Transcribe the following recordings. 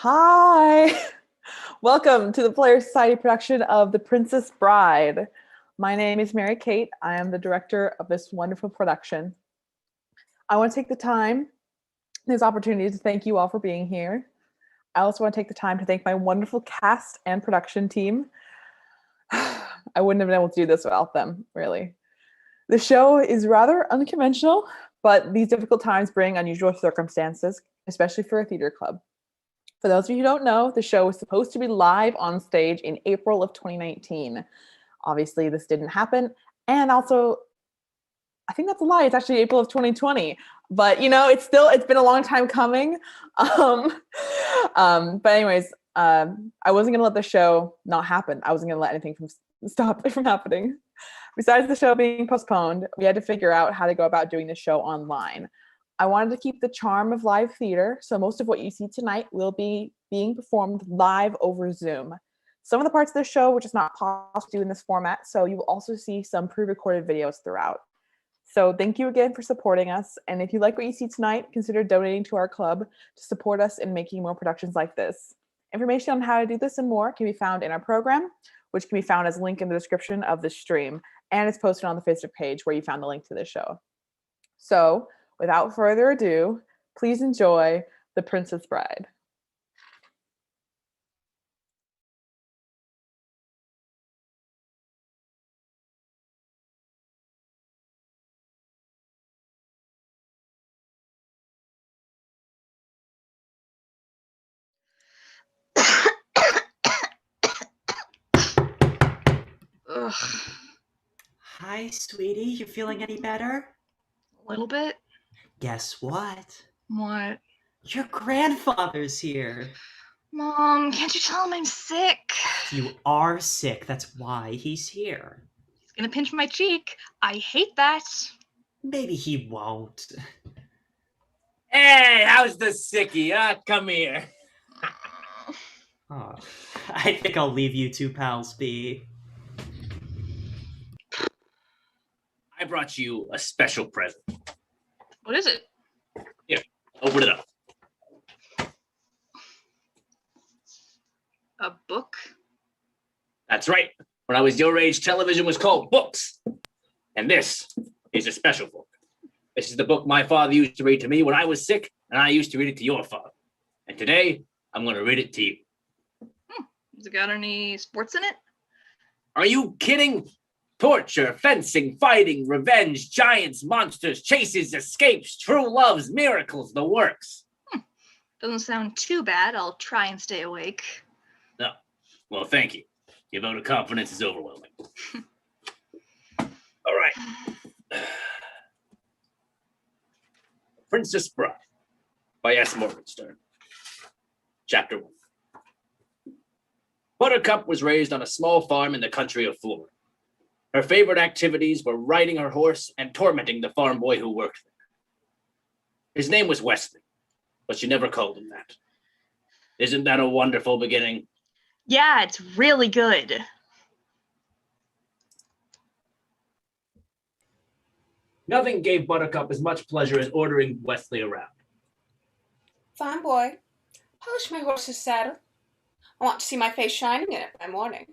Hi! Welcome to the Player Society production of The Princess Bride. My name is Mary Kate. I am the director of this wonderful production. I want to take the time, this opportunity to thank you all for being here. I also want to take the time to thank my wonderful cast and production team. I wouldn't have been able to do this without them, really. The show is rather unconventional, but these difficult times bring unusual circumstances, especially for a theater club. For those of you who don't know, the show was supposed to be live on stage in April of 2019. Obviously, this didn't happen. And also, I think that's a lie. It's actually April of 2020. But, it's been a long time coming. But anyways, I wasn't going to let the show not happen. I wasn't going to let anything stop it from happening. Besides the show being postponed, we had to figure out how to go about doing the show online. I wanted to keep the charm of live theater, so most of what you see tonight will be being performed live over Zoom. Some of the parts of the show, which is not possible to do in this format, so you will also see some pre-recorded videos throughout. So thank you again for supporting us, and if you like what you see tonight, consider donating to our club to support us in making more productions like this. Information on how to do this and more can be found in our program, which can be found as a link in the description of the stream, and it's posted on the Facebook page where you found the link to the show. So, without further ado, please enjoy The Princess Bride. Ugh. Hi, sweetie. You feeling any better? A little bit? Guess what? What? Your grandfather's here. Mom, can't you tell him I'm sick? You are sick. That's why he's here. He's gonna pinch my cheek. I hate that. Maybe he won't. Hey, how's the sickie? Come here. Oh, I think I'll leave you two pals be. I brought you a special present. What is it? Here, open it up. A book? That's right. When I was your age, television was called books. And this is a special book. This is the book my father used to read to me when I was sick, and I used to read it to your father. And today, I'm going to read it to you. Has it got any sports in it? Are you kidding? Torture, fencing, fighting, revenge, giants, monsters, chases, escapes, true loves, miracles, the works. Doesn't sound too bad. I'll try and stay awake. No. Well, thank you. Your vote of confidence is overwhelming. All right. Princess Bride by S. Morgenstern. Chapter 1. Buttercup was raised on a small farm in the country of Florida. Her favorite activities were riding her horse and tormenting the farm boy who worked there. His name was Wesley, but she never called him that. Isn't that a wonderful beginning? Yeah, it's really good. Nothing gave Buttercup as much pleasure as ordering Wesley around. Fine, boy. Polish my horse's saddle. I want to see my face shining in it by morning.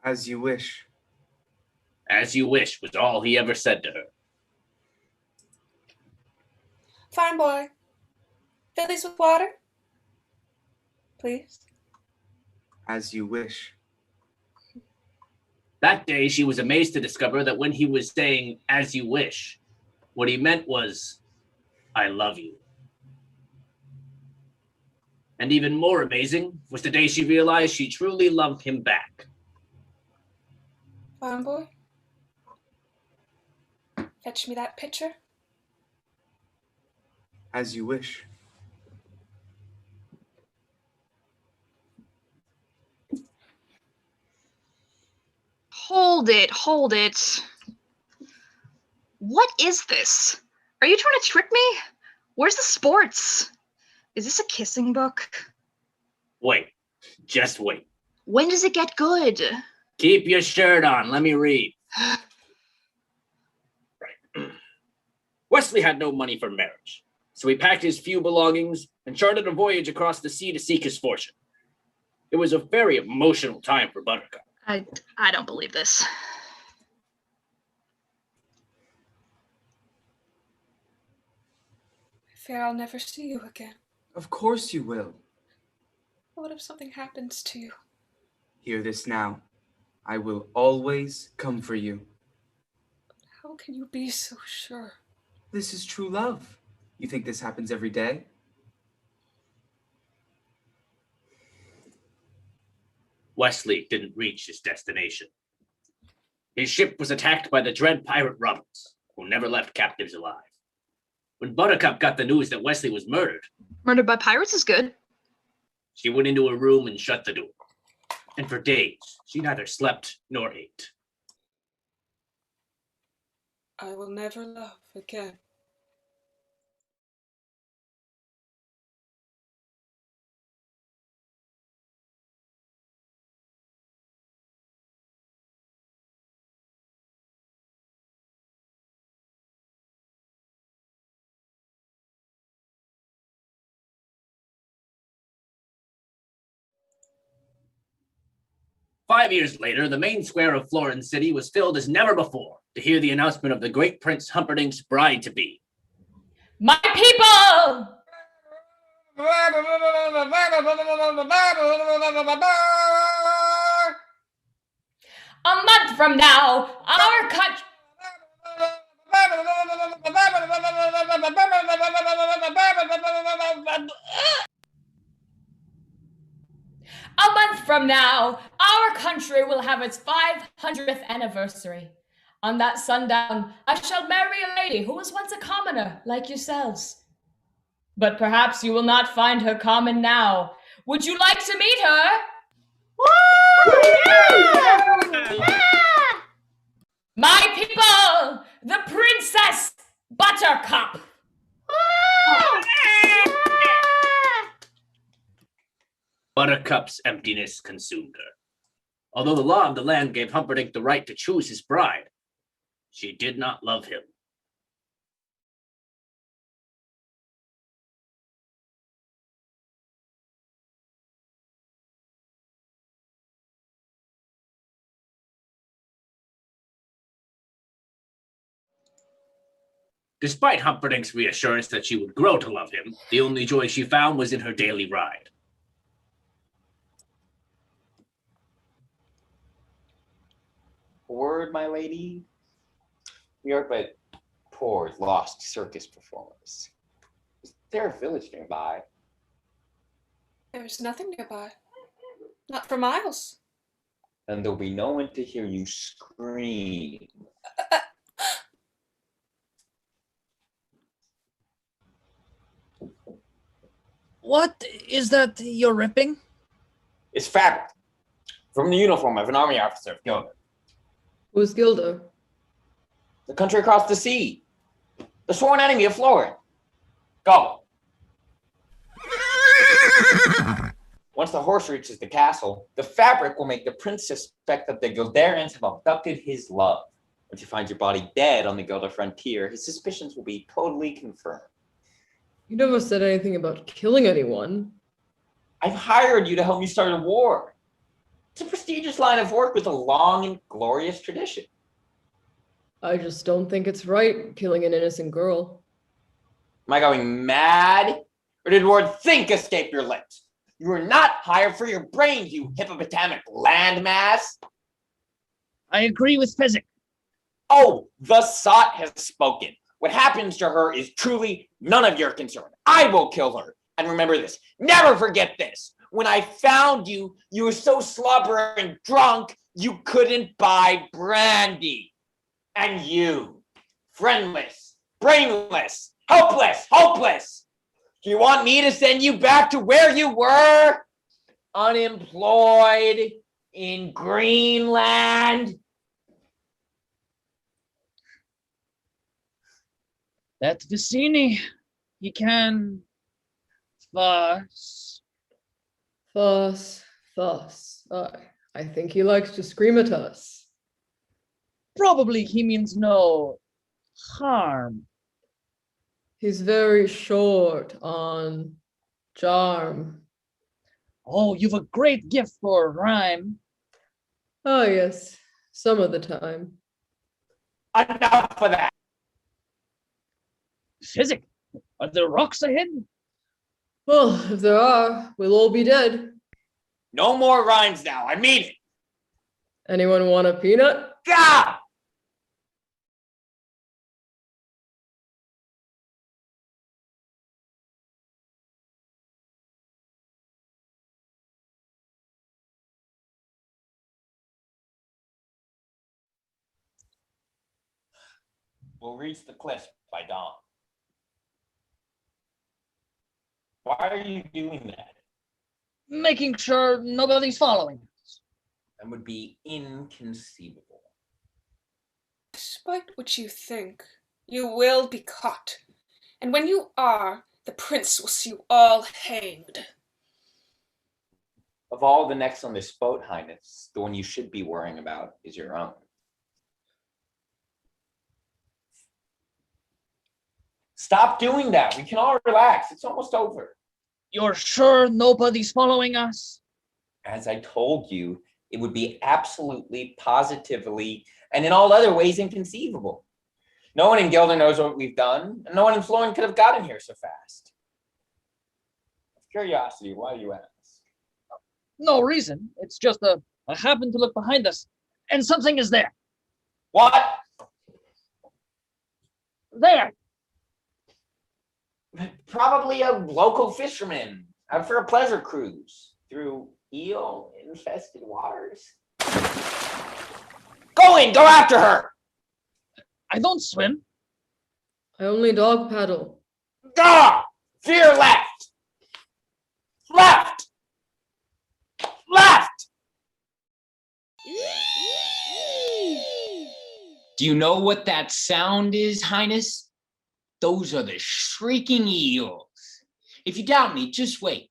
As you wish. As you wish was all he ever said to her. Fine, boy. Fill these with water. Please. As you wish. That day, she was amazed to discover that when he was saying, as you wish, what he meant was, I love you. And even more amazing was the day she realized she truly loved him back. Fine, boy. Fetch me that pitcher. As you wish. Hold it. What is this? Are you trying to trick me? Where's the sports? Is this a kissing book? Wait, just wait. When does it get good? Keep your shirt on, let me read. Right. Wesley had no money for marriage, So he packed his few belongings and chartered a voyage across the sea to seek his fortune. It was a very emotional time for Buttercup. I don't believe this. I fear I'll never see you again. Of course you will. What if something happens to you? Hear this now. I will always come for you. How can you be so sure? This is true love. You think this happens every day? Wesley didn't reach his destination. His ship was attacked by the dread pirate Roberts, who never left captives alive. When Buttercup got the news that Wesley was murdered, Murdered by pirates is good. she went into a room and shut the door. And for days, she neither slept nor ate. I will never love again. Five years later, the main square of Florence City was filled as never before to hear the announcement of the great Prince Humperdinck's bride-to-be. My people! A month from now, our country. A month from now, our country will have its 500th anniversary. On that sundown, I shall marry a lady who was once a commoner like yourselves. But perhaps you will not find her common now. Would you like to meet her? Yeah! My people, the Princess Buttercup. Buttercup's emptiness consumed her. Although the law of the land gave Humperdinck the right to choose his bride, she did not love him. Despite Humperdinck's reassurance that she would grow to love him, the only joy she found was in her daily ride. Word, my lady, we are but poor, lost circus performers. Is there a village nearby? There is nothing nearby. Not for miles. Then there'll be no one to hear you scream. What is that you're ripping? It's fabric from the uniform of an army officer of Gilda. Who's Gilda? The country across the sea. The sworn enemy of Florence. Go. Once the horse reaches the castle, the fabric will make the prince suspect that the Gildarians have abducted his love. Once he finds your body dead on the Gilda frontier, his suspicions will be totally confirmed. You never said anything about killing anyone. I've hired you to help me start a war. It's a prestigious line of work with a long and glorious tradition. I just don't think it's right killing an innocent girl. Am I going mad? Or did the word think escape your lips? You were not hired for your brains, you hippopotamic landmass. I agree with Physic. Oh, the sot has spoken. What happens to her is truly none of your concern. I will kill her. And remember this, never forget this. When I found you, you were so slobbering drunk, you couldn't buy brandy. And you, friendless, brainless, helpless, hopeless. Do you want me to send you back to where you were? Unemployed in Greenland? That Vicini, he can fuss. Fuss, fuss. I think he likes to scream at us. Probably he means no harm. He's very short on charm. Oh, you've a great gift for rhyme. Oh, yes, some of the time. Enough of that. Physic, are there rocks ahead? Well, if there are, we'll all be dead. No more rhymes now. I mean it. Anyone want a peanut? Gah! We'll reach the cliffs by dawn. Why are you doing that? Making sure nobody's following us. That would be inconceivable. Despite what you think, you will be caught. And when you are, the prince will see you all hanged. Of all the necks on this boat, Highness, the one you should be worrying about is your own. Stop doing that. We can all relax. It's almost over. You're sure nobody's following us? As I told you, it would be absolutely, positively, and in all other ways inconceivable. No one in Gilder knows what we've done, and no one in Florin could have gotten here so fast. Of curiosity, why do you ask? No reason. It's just I happened to look behind us, and something is there. What? There. Probably a local fisherman out for a pleasure cruise through eel-infested waters. Go in, go after her! I don't swim. I only dog paddle. Ah! Veer left! Left! Left! Do you know what that sound is, Highness? Those are the shrieking eels. If you doubt me, just wait.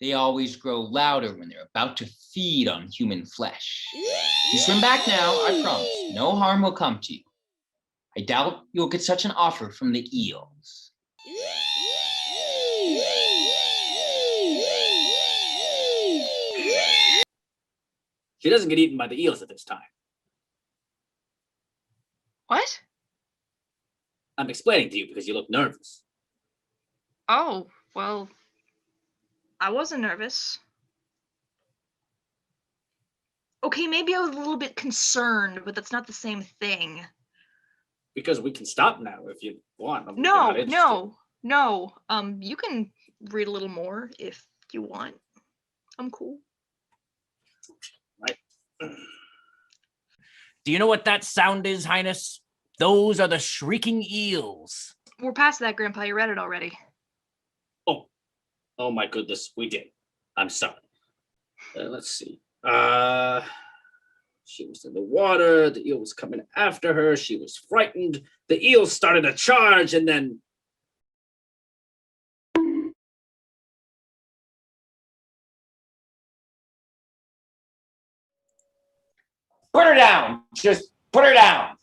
They always grow louder when they're about to feed on human flesh. You swim back now, I promise. No harm will come to you. I doubt you'll get such an offer from the eels. She doesn't get eaten by the eels at this time. What? I'm explaining to you because you look nervous. Oh, well, I wasn't nervous. Okay, maybe I was a little bit concerned, but that's not the same thing. Because we can stop now if you want. If you're No, not interested. no. You can read a little more if you want. I'm cool. Right. Do you know what that sound is, Highness? Those are the shrieking eels. We're past that, Grandpa. You read it already. Oh my goodness, we did. I'm sorry. Let's see. She was in the water. The eel was coming after her. She was frightened. The eel started a charge, and then Put her down. Just put her down.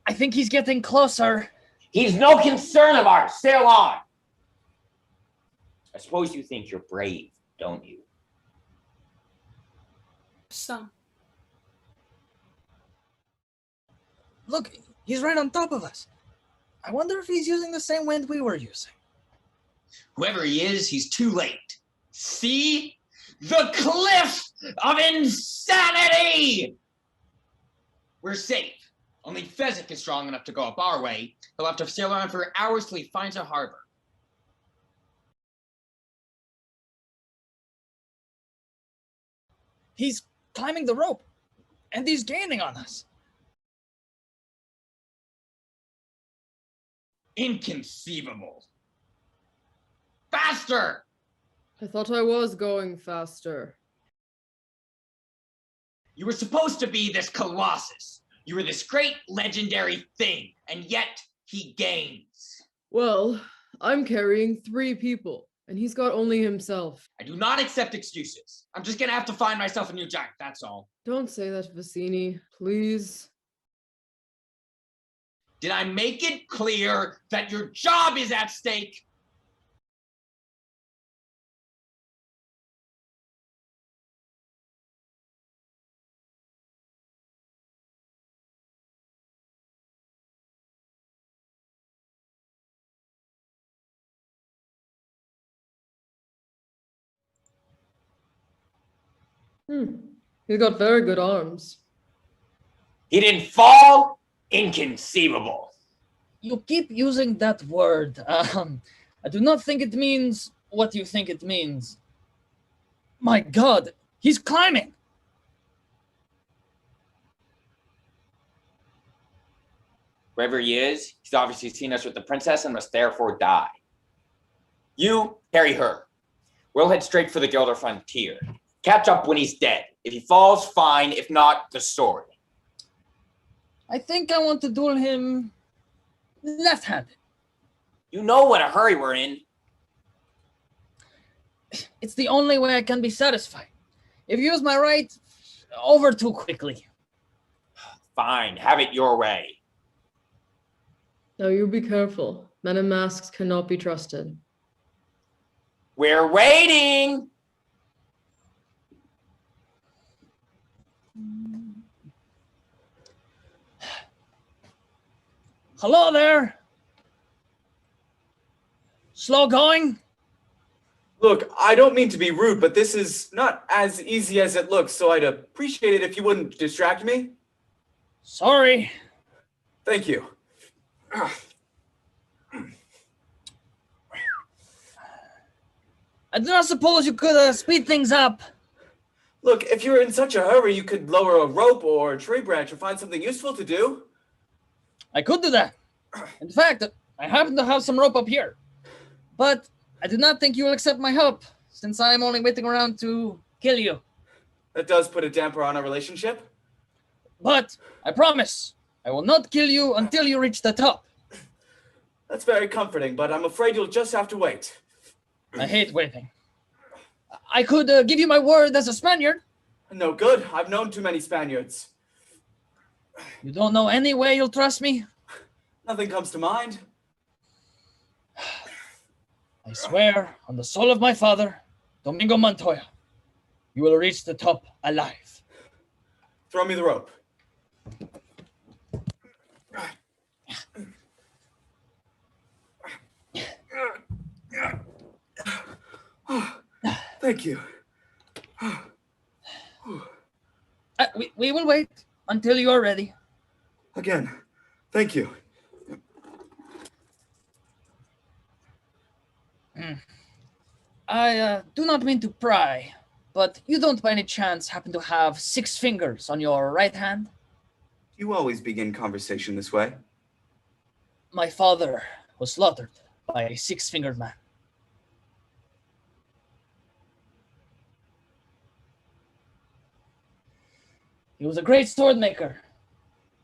I think he's getting closer. He's no concern of ours. Sail on. I suppose you think you're brave, don't you? Some. Look, he's right on top of us. I wonder if he's using the same wind we were using. Whoever he is, he's too late. See? The cliff of insanity! We're safe. Only Fezzik is strong enough to go up our way. He'll have to sail around for hours till he finds a harbor. He's climbing the rope, and he's gaining on us. Inconceivable. Faster! I thought I was going faster. You were supposed to be this colossus. You were this great legendary thing, and yet he gains. Well, I'm carrying 3 people, and he's got only himself. I do not accept excuses. I'm just gonna have to find myself a new giant, that's all. Don't say that, Vicini, please. Did I make it clear that your job is at stake? He's got very good arms. He didn't fall? Inconceivable. You keep using that word. I do not think it means what you think it means. My God, he's climbing. Wherever he is, he's obviously seen us with the princess and must therefore die. You carry her. We'll head straight for the Gilder frontier. Catch up when he's dead. If he falls, fine. If not, the sword. I think I want to duel him left-handed. You know what a hurry we're in. It's the only way I can be satisfied. If you use my right, over too quickly. Fine, have it your way. Now you be careful. Men in masks cannot be trusted. We're waiting. Hello there. Slow going? Look, I don't mean to be rude, but this is not as easy as it looks, so I'd appreciate it if you wouldn't distract me. Sorry. Thank you. I do not suppose you could speed things up. Look, if you're in such a hurry, you could lower a rope or a tree branch or find something useful to do. I could do that. In fact, I happen to have some rope up here. But I do not think you will accept my help, since I am only waiting around to kill you. That does put a damper on our relationship. But I promise, I will not kill you until you reach the top. That's very comforting, but I'm afraid you'll just have to wait. I hate waiting. I could give you my word as a Spaniard. No good. I've known too many Spaniards. You don't know any way you'll trust me? Nothing comes to mind. I swear on the soul of my father, Domingo Montoya, you will reach the top alive. Throw me the rope. Thank you. We will wait until you are ready. Again, thank you. I do not mean to pry, but you don't by any chance happen to have 6 fingers on your right hand? You always begin conversation this way. My father was slaughtered by a 6-fingered man. He was a great sword maker,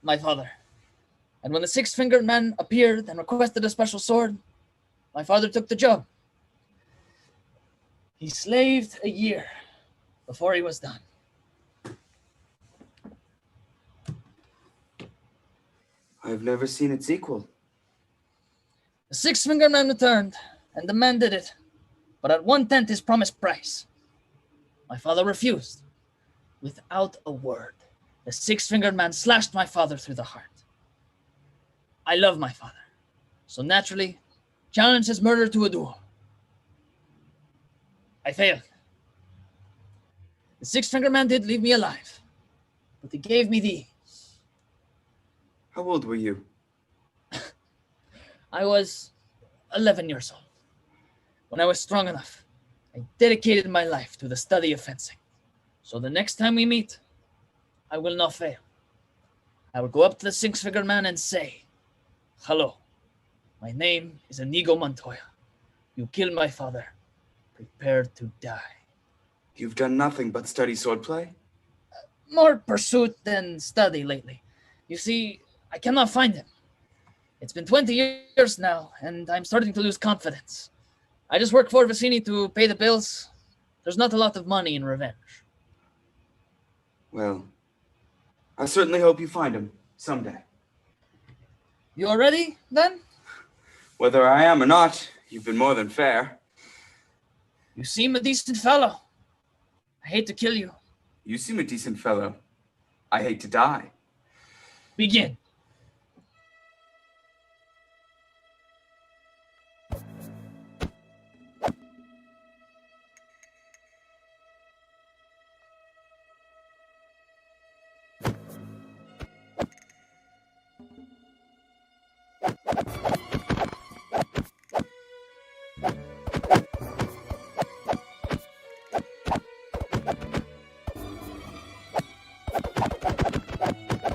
my father. And when the 6-fingered man appeared and requested a special sword, my father took the job. He slaved a year before he was done. I've never seen its equal. The 6-fingered man returned and demanded it, but at 1/10 his promised price. My father refused. Without a word, the 6-fingered man slashed my father through the heart. I love my father, so naturally challenged his murder to a duel. I failed. The 6-fingered man did leave me alive, but he gave me these. How old were you? I was 11 years old. When I was strong enough, I dedicated my life to the study of fencing. So the next time we meet, I will not fail. I will go up to the 6-fingered man and say, "Hello, my name is Inigo Montoya. You killed my father. Prepare to die." You've done nothing but study swordplay? More pursuit than study lately. You see, I cannot find him. It's been 20 years now, and I'm starting to lose confidence. I just work for Vicini to pay the bills. There's not a lot of money in revenge. Well, I certainly hope you find him someday. You're ready, then? Whether I am or not, you've been more than fair. You seem a decent fellow. I hate to kill you. You seem a decent fellow. I hate to die. Begin.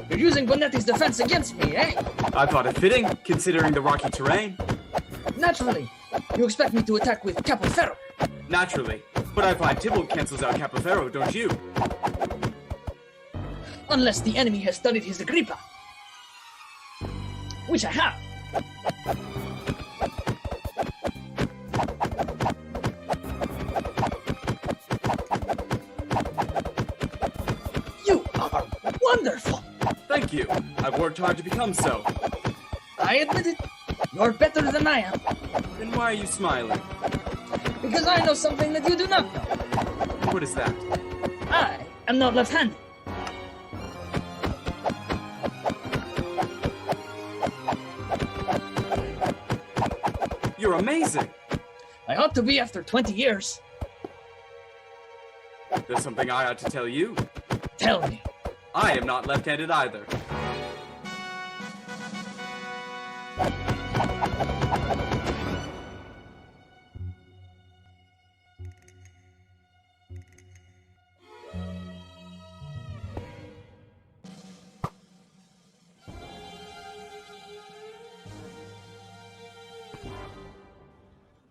You're using Bonetti's defense against me, eh? I thought it fitting, considering the rocky terrain. Naturally. You expect me to attack with Capo Ferro. Naturally. But I find Tybalt cancels out Capoferro, don't you? Unless the enemy has studied his Agrippa. Which I have. You are wonderful. Thank you. I've worked hard to become so. I admit it. You're better than I am. Then why are you smiling? Because I know something that you do not know. What is that? I am not left-handed. You're amazing. I ought to be after 20 years. There's something I ought to tell you. Tell me. I am not left-handed either.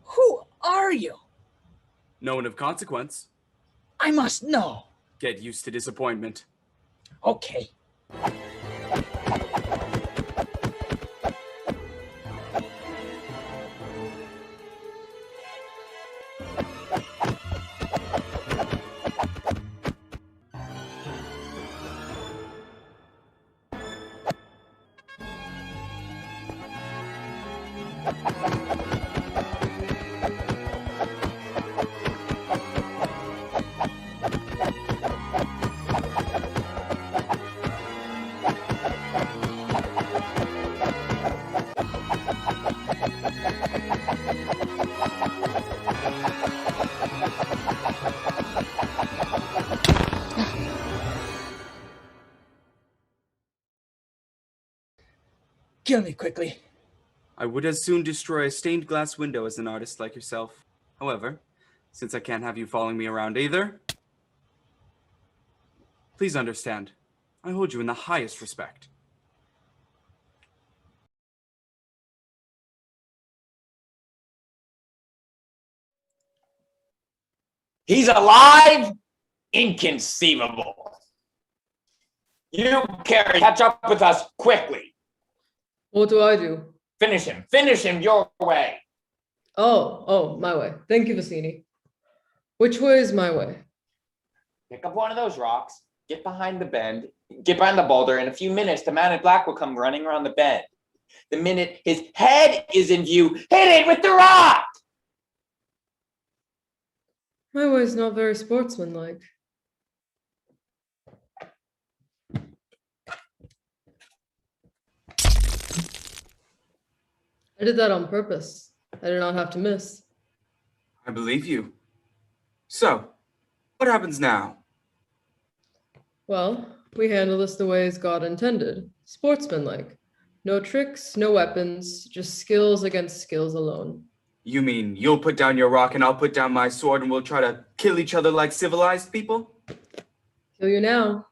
Who are you? No one of consequence. I must know. Get used to disappointment. Okay. Kill me quickly. I would as soon destroy a stained glass window as an artist like yourself. However, since I can't have you following me around either, please understand, I hold you in the highest respect. He's alive? Inconceivable. You, Carrie, catch up with us quickly. What do I do? Finish him your way. Oh, my way. Thank you, Vicini. Which way is my way? Pick up one of those rocks, get behind the bend, get behind the boulder. In a few minutes, the man in black will come running around the bend. The minute his head is in view, hit it with the rock! My way is not very sportsmanlike. I did that on purpose. I did not have to miss. I believe you. So, what happens now? Well, we handle this the way as God intended. Sportsmanlike. No tricks, no weapons, just skills against skills alone. You mean you'll put down your rock and I'll put down my sword and we'll try to kill each other like civilized people? Kill you now.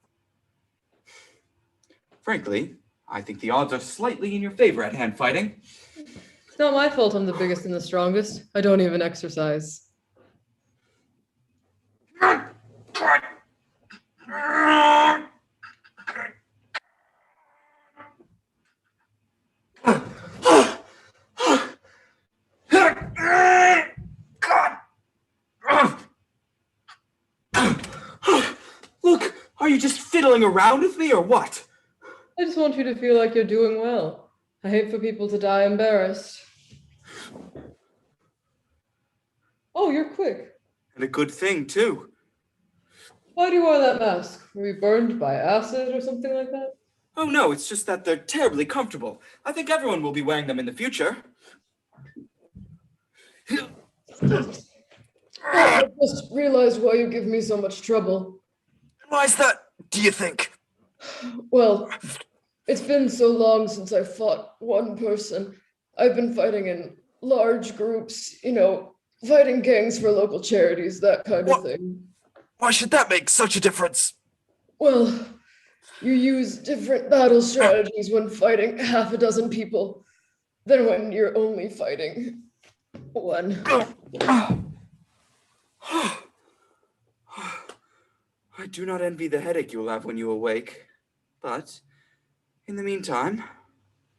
Frankly, I think the odds are slightly in your favor at hand fighting. It's not my fault I'm the biggest and the strongest. I don't even exercise. Look, are you just fiddling around with me or what? I just want you to feel like you're doing well. I hate for people to die embarrassed. Oh, you're quick. And a good thing, too. Why do you wear that mask? Were you burned by acid or something like that? Oh no, it's just that they're terribly comfortable. I think everyone will be wearing them in the future. I just realized why you give me so much trouble. Why's that, do you think? Well, it's been so long since I fought one person. I've been fighting in large groups, fighting gangs for local charities, that kind of thing. Why should that make such a difference? Well, you use different battle strategies when fighting half a dozen people than when you're only fighting one. I do not envy the headache you will have when you awake. But, in the meantime,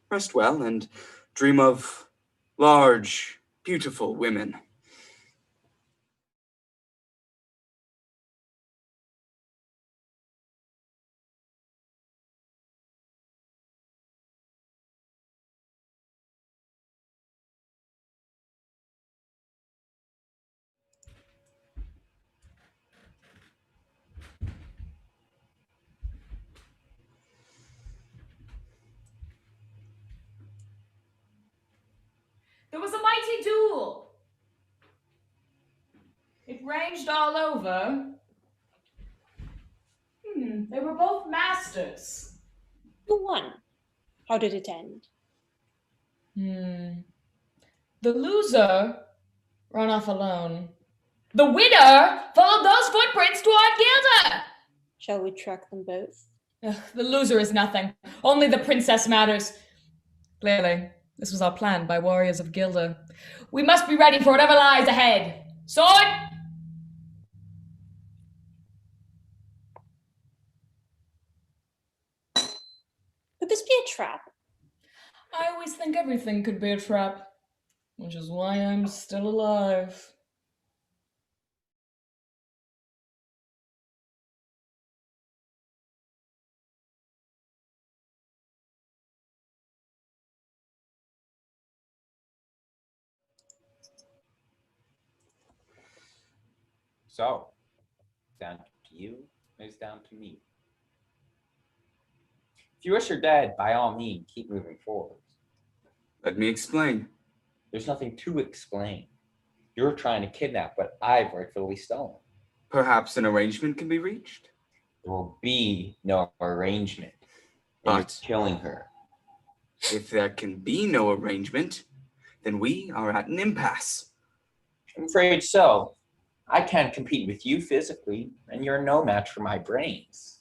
rest well and dream of large, beautiful women. There was a mighty duel. It ranged all over. They were both masters. Who won? How did it end? The loser ran off alone. The winner followed those footprints toward Gilda. Shall we track them both? Ugh, the loser is nothing. Only the princess matters. Clearly, this was our plan by warriors of Gilda. We must be ready for whatever lies ahead. Sword! Could this be a trap? I always think everything could be a trap, which is why I'm still alive. So, down to you is down to me. If you wish her dead, by all means, keep moving forward. Let me explain. There's nothing to explain. You're trying to kidnap what I've rightfully stolen. Perhaps an arrangement can be reached? There will be no arrangement. And you're But killing her. if there can be no arrangement, then we are at an impasse. I'm afraid so. I can't compete with you physically, and you're no match for my brains.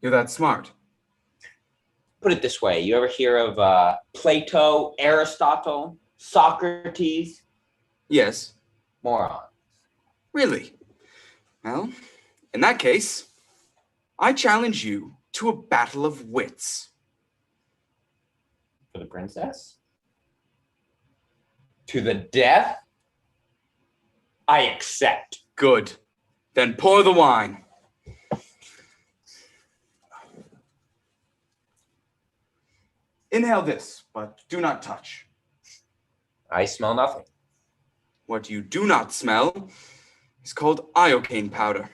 You're that smart. Put it this way, you ever hear of Plato, Aristotle, Socrates? Yes. Moron. Really? Well, in that case, I challenge you to a battle of wits. For the princess? To the death? I accept. Good. Then pour the wine. Inhale this, but do not touch. I smell nothing. What you do not smell is called iocane powder.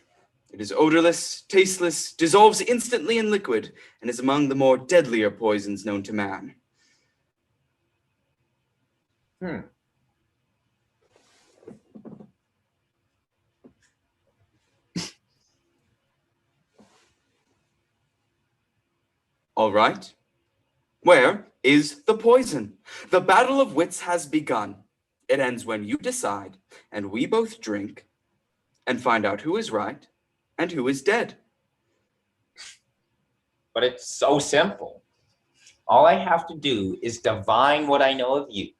It is odorless, tasteless, dissolves instantly in liquid, and is among the more deadlier poisons known to man. All right. Where is the poison? The battle of wits has begun. It ends when you decide, and we both drink, and find out who is right and who is dead. But it's so simple. All I have to do is divine what I know of you.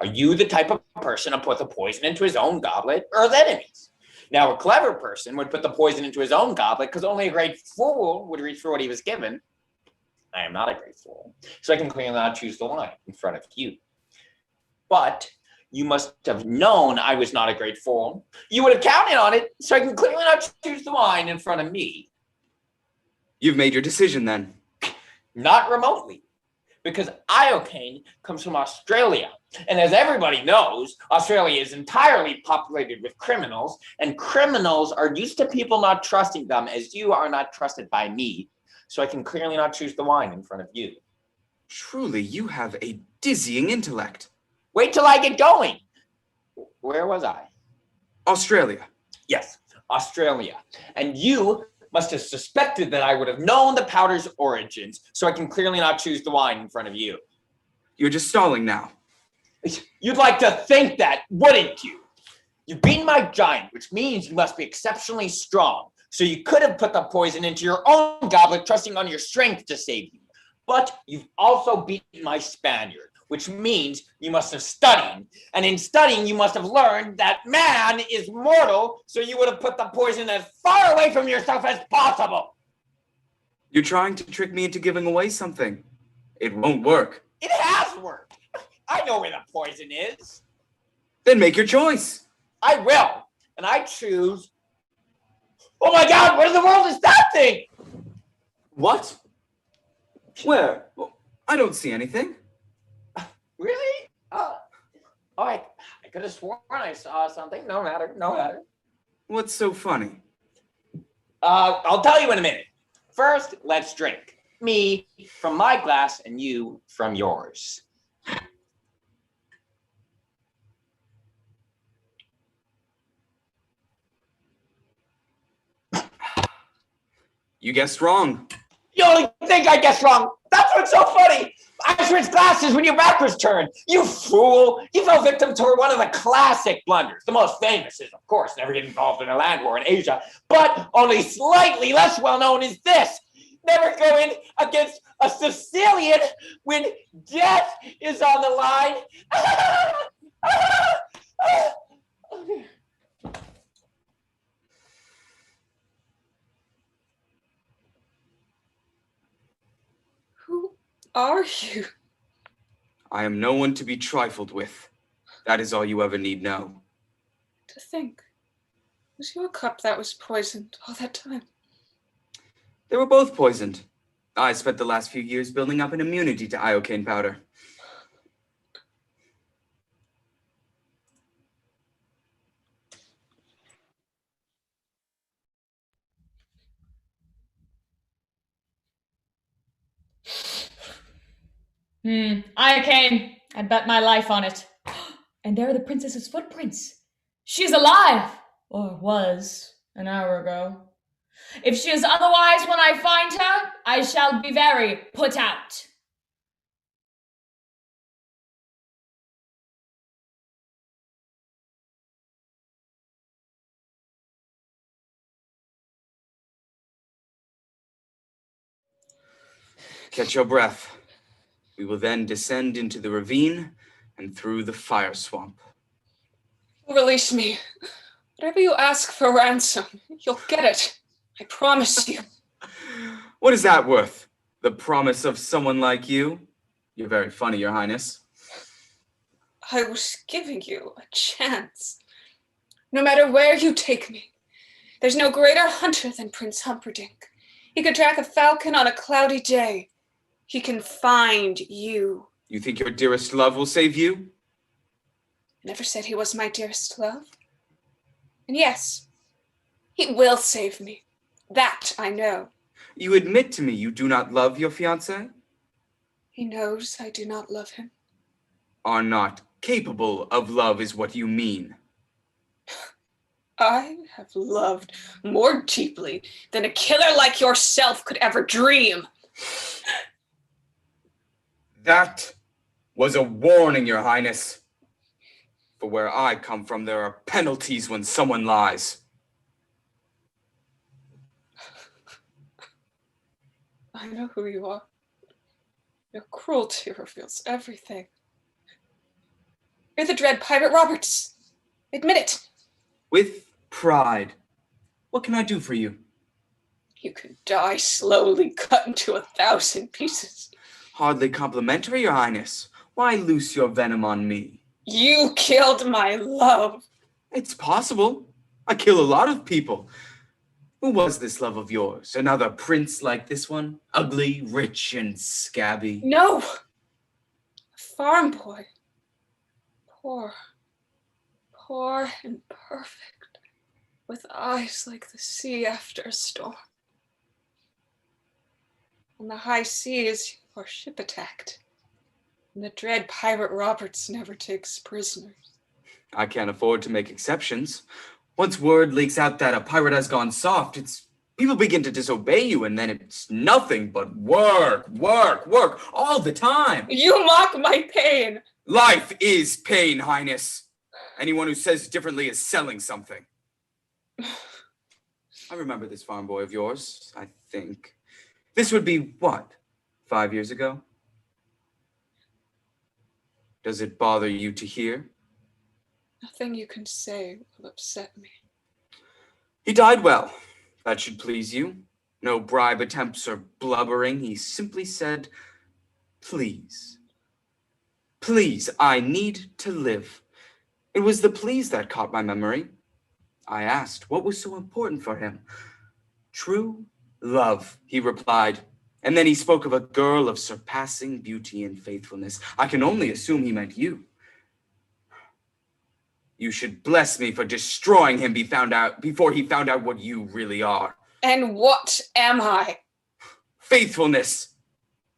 Are you the type of person to put the poison into his own goblet or his enemies? Now, a clever person would put the poison into his own goblet because only a great fool would reach for what he was given. I am not a great fool, so I can clearly not choose the line in front of you. But you must have known I was not a great fool. You would have counted on it, so I can clearly not choose the line in front of me. You've made your decision then. Not remotely. because iocane comes from Australia. And as everybody knows, Australia is entirely populated with criminals, and criminals are used to people not trusting them, as you are not trusted by me. So I can clearly not choose the wine in front of you. Truly, you have a dizzying intellect. Wait till I get going. Where was I? Australia. Yes, Australia. And you must have suspected that I would have known the powder's origins, so I can clearly not choose the wine in front of you. You're just stalling now. You'd like to think that, wouldn't you? You've beaten my giant, which means you must be exceptionally strong. So you could have put the poison into your own goblet, trusting on your strength to save you. But you've also beaten my Spaniard, which means you must have studied. And in studying, you must have learned that man is mortal, so you would have put the poison as far away from yourself as possible. You're trying to trick me into giving away something. It won't work. It has worked. I know where the poison is. Then make your choice. I will. And I choose... Oh my God, what in the world is that thing? What? Where? Well, I don't see anything. Really? I could have sworn I saw something. No matter. What's so funny? I'll tell you in a minute. First, let's drink. Me from my glass and you from yours. You guessed wrong. You only think I guessed wrong. That's what's so funny. I switched glasses when your back was turned. You fool. You fell victim to one of the classic blunders. The most famous is, of course, never get involved in a land war in Asia. But only slightly less well known is this. Never go in against a Sicilian when death is on the line. Who are you? I am no one to be trifled with. That is all you ever need know. To think. It was your cup that was poisoned all that time. They were both poisoned. I spent the last few years building up an immunity to iocane powder. Iocane. I bet my life on it. And there are the princess's footprints. She's alive, or was an hour ago. If she is otherwise when I find her, I shall be very put out. Catch your breath. We will then descend into the ravine and through the fire swamp. Release me. Whatever you ask for ransom, you'll get it. I promise you. What is that worth? The promise of someone like you? You're very funny, Your Highness. I was giving you a chance. No matter where you take me, there's no greater hunter than Prince Humperdinck. He could track a falcon on a cloudy day. He can find you. You think your dearest love will save you? I never said he was my dearest love. And yes, he will save me. That I know. You admit to me you do not love your fiancé? He knows I do not love him. Are not capable of love is what you mean. I have loved more deeply than a killer like yourself could ever dream. That was a warning, Your Highness. For where I come from, there are penalties when someone lies. I know who you are. Your cruelty reveals everything. You're the dread Pirate Roberts. Admit it. With pride. What can I do for you? You can die slowly, cut into 1,000 pieces. Hardly complimentary, Your Highness. Why loose your venom on me? You killed my love. It's possible. I kill a lot of people. Who was this love of yours? Another prince like this one? Ugly, rich, and scabby? No, farm boy. Poor, poor and perfect, with eyes like the sea after a storm. On the high seas, your ship attacked, and the dread pirate Roberts never takes prisoners. I can't afford to make exceptions. Once word leaks out that a pirate has gone soft, people begin to disobey you, and then it's nothing but work, work, work, all the time. You mock my pain. Life is pain, Highness. Anyone who says differently is selling something. I remember this farm boy of yours, I think. This would be, what, 5 years ago? Does it bother you to hear? Nothing you can say will upset me. He died well. That should please you. No bribe attempts or blubbering. He simply said, please. Please, I need to live. It was the please that caught my memory. I asked what was so important for him. True love, he replied. And then he spoke of a girl of surpassing beauty and faithfulness. I can only assume he meant you. You should bless me for destroying him before he found out what you really are. And what am I? Faithfulness.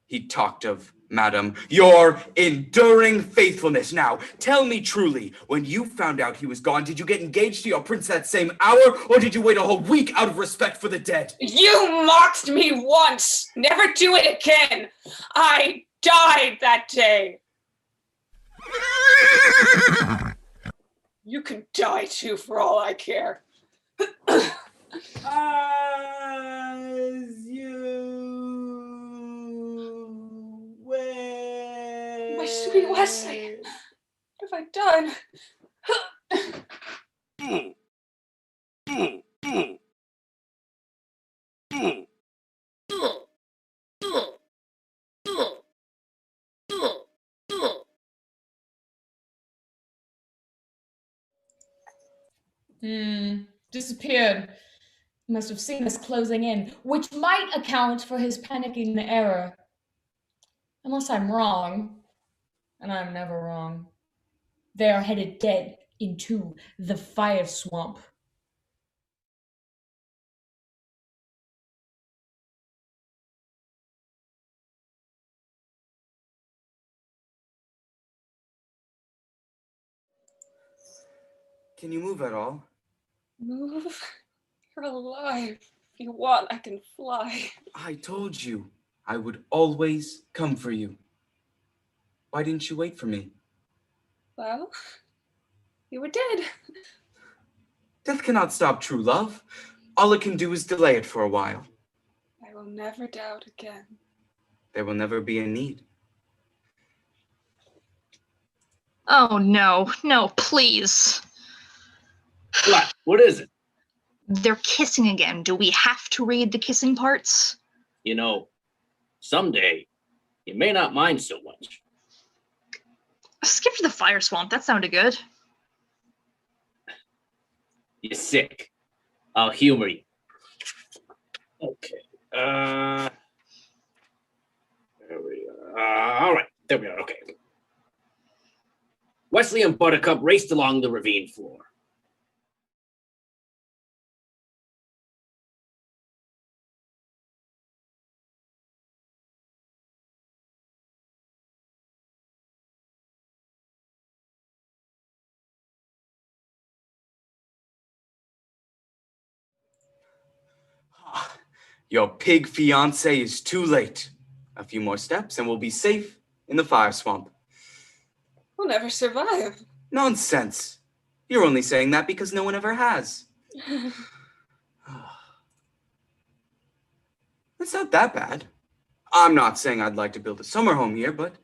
He talked of, madam, your enduring faithfulness. Now, tell me truly, when you found out he was gone, did you get engaged to your prince that same hour, or did you wait a whole week out of respect for the dead? You mocked me once. Never do it again. I died that day. You can die too, for all I care. As you wish. My sweet Wesley, what have I done? Disappeared. Must have seen us closing in, which might account for his panicking the error. Unless I'm wrong, and I'm never wrong. They are headed dead into the fire swamp. Can you move at all? Move? You're alive. If you want, I can fly. I told you I would always come for you. Why didn't you wait for me? Well, you were dead. Death cannot stop true love. All it can do is delay it for a while. I will never doubt again. There will never be a need. Oh, no, please. What is it? They're kissing again. Do we have to read the kissing parts? You know, someday you may not mind so much. Skip to the fire swamp. That sounded good. You're sick. I'll humor you. Okay. There we are. All right. There we are. Okay. Wesley and Buttercup raced along the ravine floor. Your pig fiance is too late. A few more steps and we'll be safe in the fire swamp. We'll never survive. Nonsense. You're only saying that because no one ever has. It's not that bad. I'm not saying I'd like to build a summer home here, but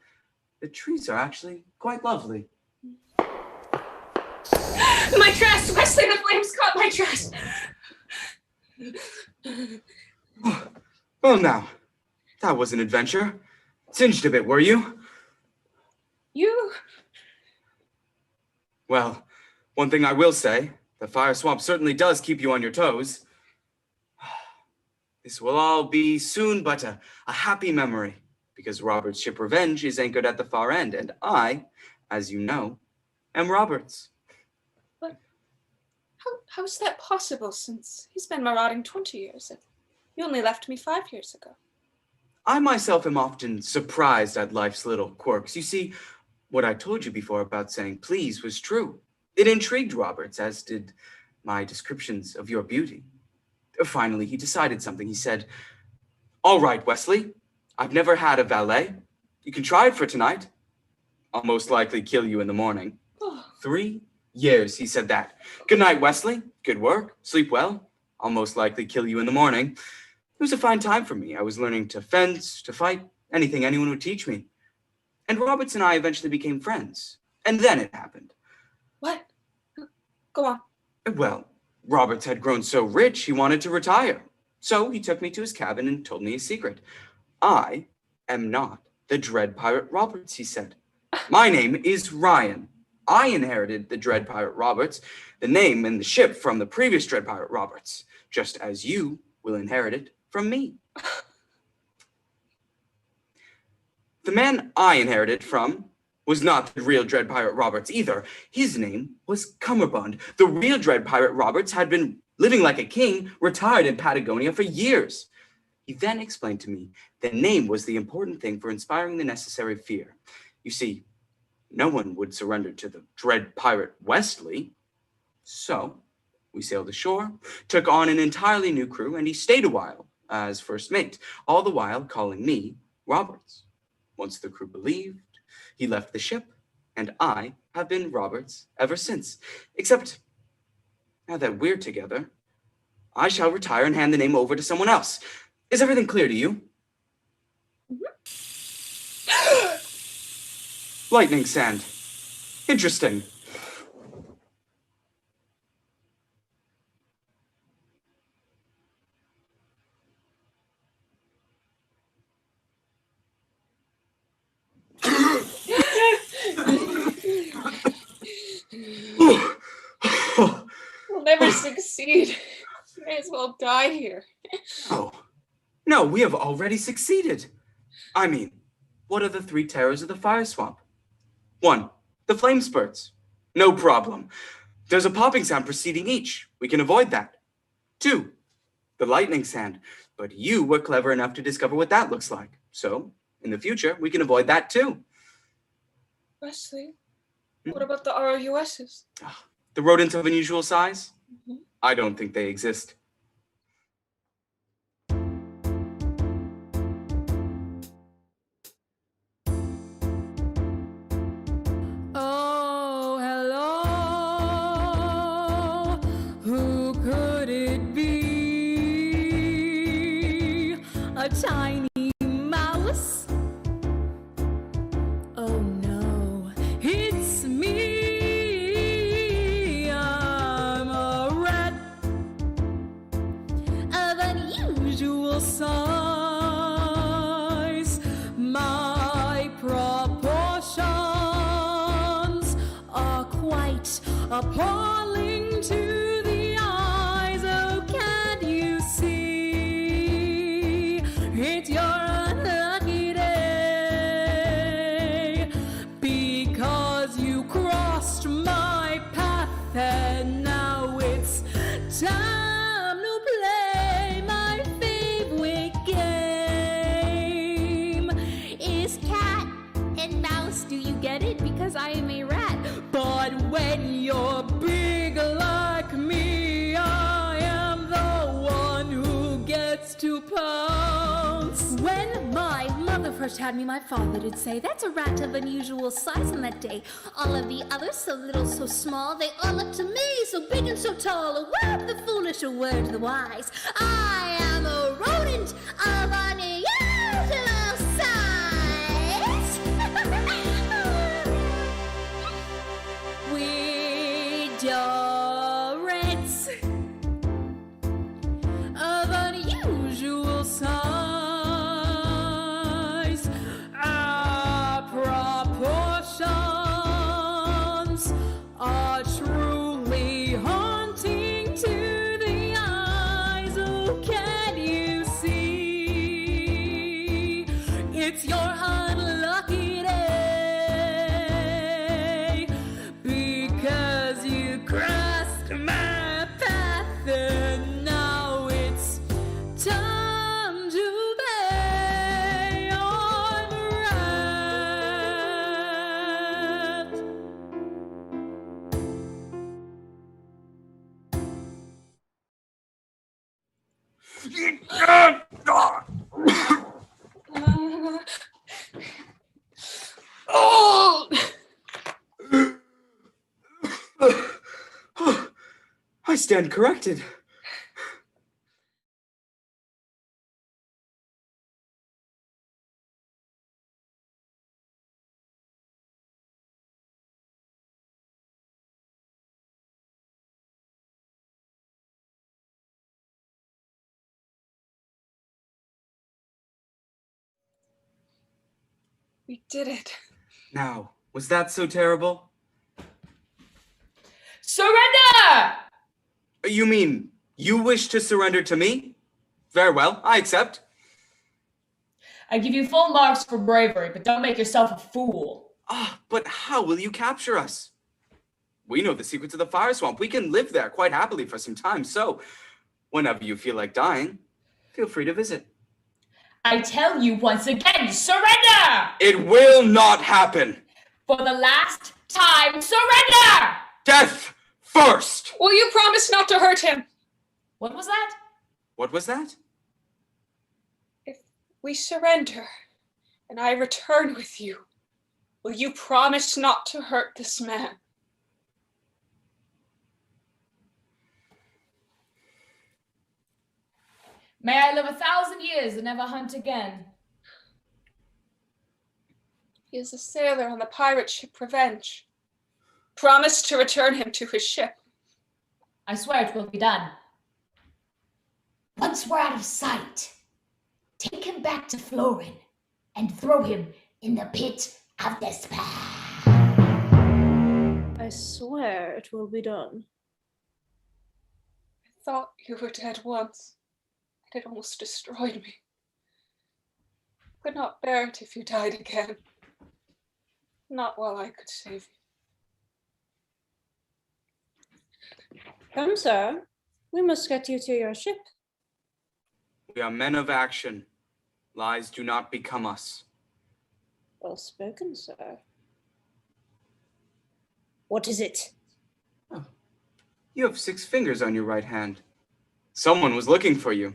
the trees are actually quite lovely. My dress! Wesley, the flames caught my dress! Well now, that was an adventure. Singed a bit, were you? You... Well, one thing I will say, the fire swamp certainly does keep you on your toes. This will all be soon but a happy memory. because Robert's ship Revenge is anchored at the far end, and I, as you know, am Roberts. How is that possible, since he's been marauding 20 years and you only left me 5 years ago? I myself am often surprised at life's little quirks. You see, what I told you before about saying please was true. It intrigued Roberts, as did my descriptions of your beauty. Finally, he decided something. He said, "All right, Wesley, I've never had a valet. You can try it for tonight. I'll most likely kill you in the morning." 3 years he said that. "Good night, Wesley. Good work. Sleep well. I'll most likely kill you in the morning." It was a fine time for me. I was learning to fence, to fight, anything anyone would teach me. And Roberts and I eventually became friends. And then it happened. What? Go on. Well, Roberts had grown so rich he wanted to retire. So he took me to his cabin and told me a secret. "I am not the Dread Pirate Roberts," he said. "My name is Ryan. I inherited the Dread Pirate Roberts, the name and the ship from the previous Dread Pirate Roberts, just as you will inherit it from me." The man I inherited from was not the real Dread Pirate Roberts either. His name was Cummerbund. The real Dread Pirate Roberts had been living like a king, retired in Patagonia for years. He then explained to me the name was the important thing for inspiring the necessary fear. You see, no one would surrender to the Dread Pirate Wesley. So we sailed ashore, took on an entirely new crew, and he stayed a while as first mate, all the while calling me Roberts. Once the crew believed, he left the ship, and I have been Roberts ever since. Except, now that we're together, I shall retire and hand the name over to someone else. Is everything clear to you? Lightning Sand. Interesting. We'll never succeed. May as well die here. Oh, no, we have already succeeded. I mean, what are the 3 terrors of the fire swamp? 1, the flame spurts. No problem. There's a popping sound preceding each. We can avoid that. 2, the lightning sand. But you were clever enough to discover what that looks like. So, in the future, we can avoid that too. Wesley, what about the ROUSs? The rodents of unusual size? Mhm. I don't think they exist. Oh, hello. Who could it be? A tiny mouse? Oh no, it's me. I'm a rat of unusual size. My proportions are quite appalling to the eyes. Oh, can't you see? It's your unlucky day, because you crossed my path, and now it's time to play my favorite game. Is cat and mouse, do you get it? Because I am a rat. But when you're big like me, I am the one who gets to pounce. When my mother first had me, my father did say, "That's a rat of unusual size." On that day, all of the others, so little, so small, they all looked to me, so big and so tall. A word the foolish, a word the wise. I am a rodent of unusual size. With your rats of unusual size. Our proportions are truly haunting to the eyes. Oh, can Oh! I stand corrected. We did it. Now, was that so terrible? Surrender! You mean you wish to surrender to me? Very well, I accept. I give you full marks for bravery, but don't make yourself a fool. Ah, but how will you capture us? We know the secrets of the fire swamp. We can live there quite happily for some time, so whenever you feel like dying, feel free to visit. I tell you once again, surrender! It will not happen! For the last time, surrender! Death first! Will you promise not to hurt him? What was that? What was that? If we surrender and I return with you, will you promise not to hurt this man? May I live 1,000 years and never hunt again. He is a sailor on the pirate ship Revenge. Promise to return him to his ship. I swear it will be done. Once we're out of sight, take him back to Florin and throw him in the pit of despair. I swear it will be done. I thought you were dead once, and it almost destroyed me. I could not bear it if you died again. Not while I could save you. Come, sir. We must get you to your ship. We are men of action. Lies do not become us. Well spoken, sir. What is it? Oh, you have 6 fingers on your right hand. Someone was looking for you.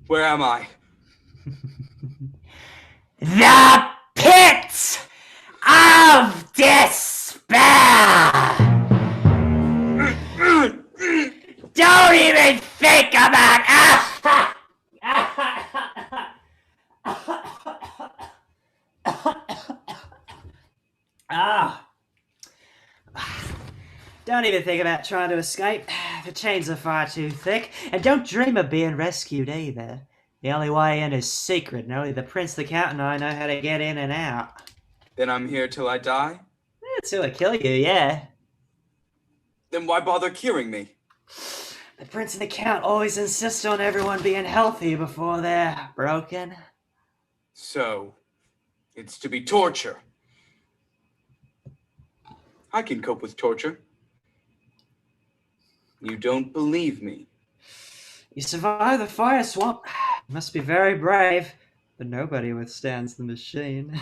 Where am I? The pit of despair! Don't even think about Ah. Don't even think about trying to escape. The chains are far too thick. And don't dream of being rescued either. The only way in is secret, and only the Prince, the Count, and I know how to get in and out. Then I'm here till I die? Till I kill you, yeah. Then why bother curing me? The Prince and the Count always insist on everyone being healthy before they're broken. So, it's to be torture. I can cope with torture. You don't believe me. You survived the fire swamp. You must be very brave, but nobody withstands the machine.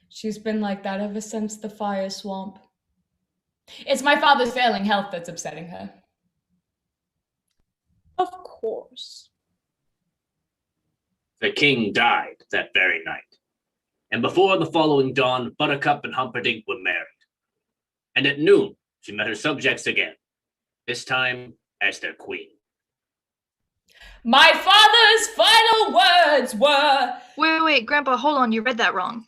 She's been like that ever since the fire swamp. It's my father's failing health that's upsetting her. Of course. The king died that very night, and before the following dawn, Buttercup and Humperdinck were married. And at noon, she met her subjects again, this time as their queen. My father's final words were... Wait, Grandpa, hold on, you read that wrong.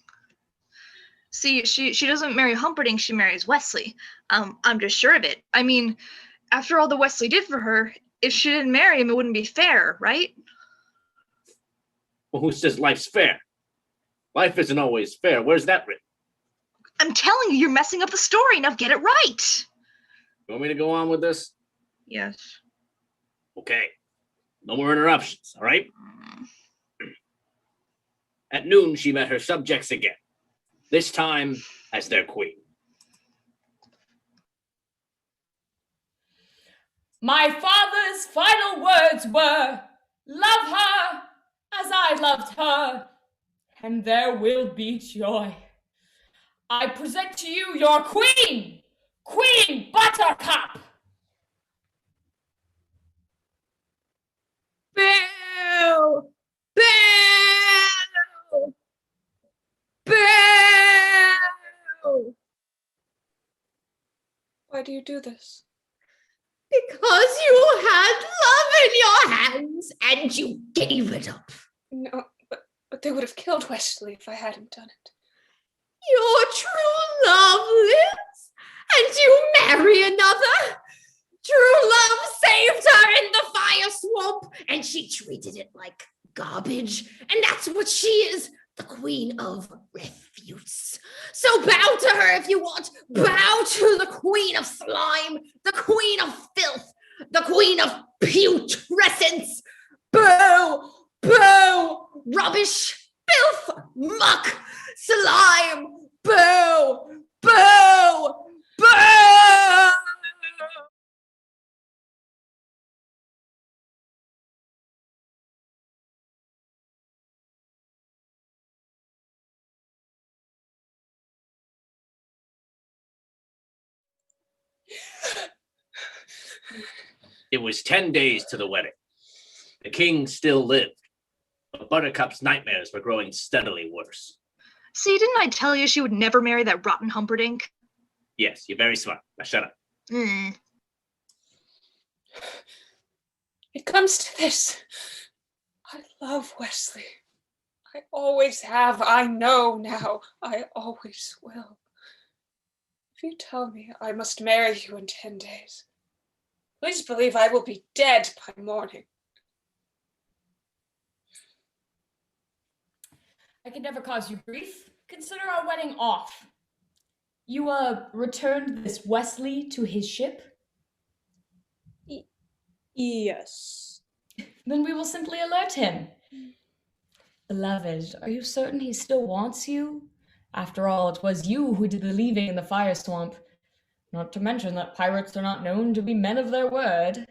See, she doesn't marry Humperdinck, she marries Wesley. I'm just sure of it. I mean, after all that Wesley did for her, if she didn't marry him, it wouldn't be fair, right? Well, who says life's fair? Life isn't always fair. Where's that written? I'm telling you, you're messing up the story. Now get it right. You want me to go on with this? Yes. Okay. No more interruptions, all right? At noon, she met her subjects again, this time as their queen. My father's final words were, love her as I loved her, and there will be joy. I present to you your queen, Queen Buttercup. Boo! Boo! Boo! Why do you do this? Because you had love in your hands and you gave it up. No, but they would have killed Wesley if I hadn't done it. Your true love lives, and you marry another. True love saved her in the fire swamp, and she treated it like garbage. And that's what she is, the queen of refuse. So bow to her if you want. Bow to the queen of slime, the queen of filth, the queen of putrescence. Boo! Boo! Rubbish! Filth! Muck! Slime! Boo! Boo! Boo! It was 10 days to the wedding. The king still lived, but Buttercup's nightmares were growing steadily worse. See, didn't I tell you she would never marry that rotten Humperdinck? Yes, you're very smart. Now shut up. It comes to this. I love Wesley. I always have. I know now. I always will. If you tell me I must marry you in 10 days, please believe I will be dead by morning. I can never cause you grief. Consider our wedding off. You, returned this Wesley to his ship? Yes. Then we will simply alert him. Beloved, are you certain he still wants you? After all, it was you who did the leaving in the fire swamp. Not to mention that pirates are not known to be men of their word.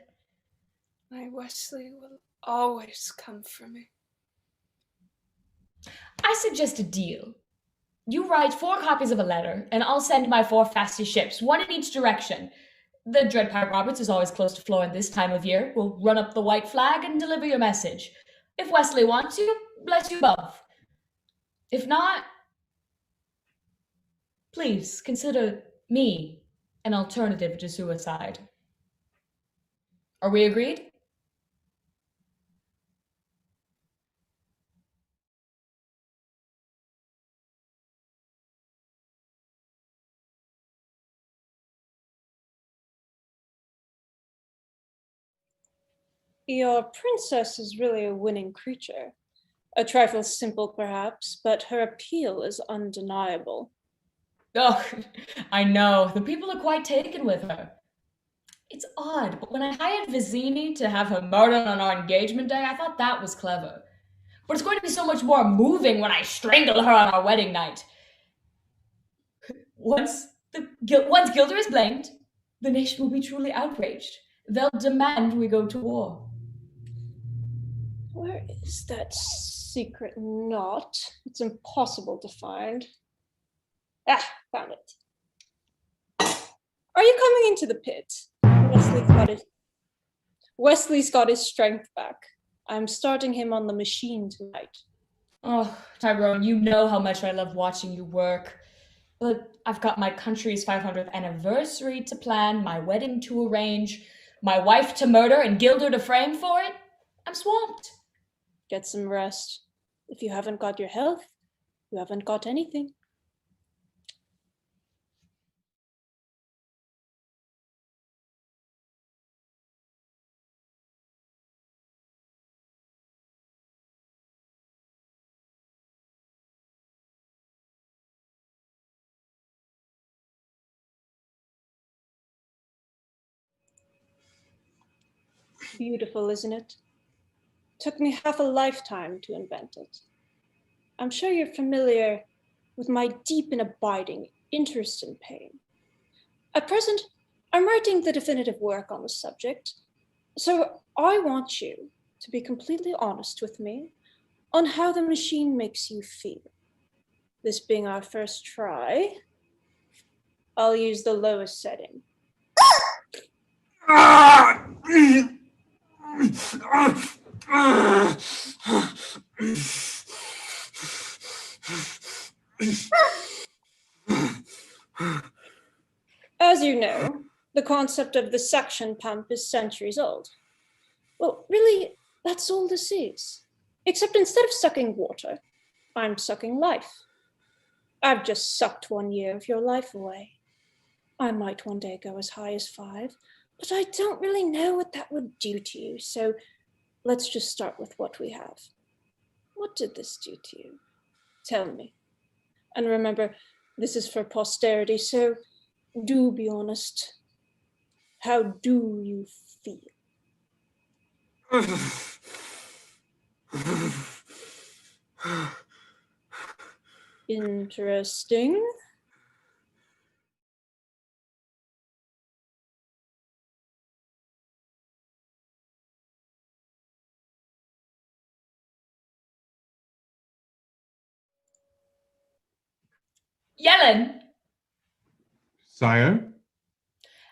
My Wesley will always come for me. I suggest a deal. You write 4 copies of a letter, and I'll send my 4 fastest ships, 1 in each direction. The Dread Pirate Roberts is always close to Florida this time of year. We'll run up the white flag and deliver your message. If Wesley wants you, bless you both. If not, please consider me an alternative to suicide. Are we agreed? Your princess is really a winning creature. A trifle simple, perhaps, but her appeal is undeniable. Oh, I know. The people are quite taken with her. It's odd, but when I hired Vizzini to have her murdered on our engagement day, I thought that was clever. But it's going to be so much more moving when I strangle her on our wedding night. Once Gilder is blamed, the nation will be truly outraged. They'll demand we go to war. Where is that secret knot? It's impossible to find. Ah, found it. Are you coming into the pit? Wesley's got his strength back. I'm starting him on the machine tonight. Oh, Tyrone, you know how much I love watching you work. But I've got my country's 500th anniversary to plan, my wedding to arrange, my wife to murder, and Gilder to frame for it. I'm swamped. Get some rest. If you haven't got your health, you haven't got anything. Beautiful, isn't it? Took me half a lifetime to invent it. I'm sure you're familiar with my deep and abiding interest in pain. At present, I'm writing the definitive work on the subject, so I want you to be completely honest with me on how the machine makes you feel. This being our first try, I'll use the lowest setting. As you know, the concept of the suction pump is centuries old. Well, really, that's all this is. Except instead of sucking water, I'm sucking life. I've just sucked 1 year of your life away. I might one day go as high as 5, but I don't really know what that would do to you, so let's just start with what we have. What did this do to you? Tell me. And remember, this is for posterity, so do be honest. How do you feel? Interesting. Yellen! Sire?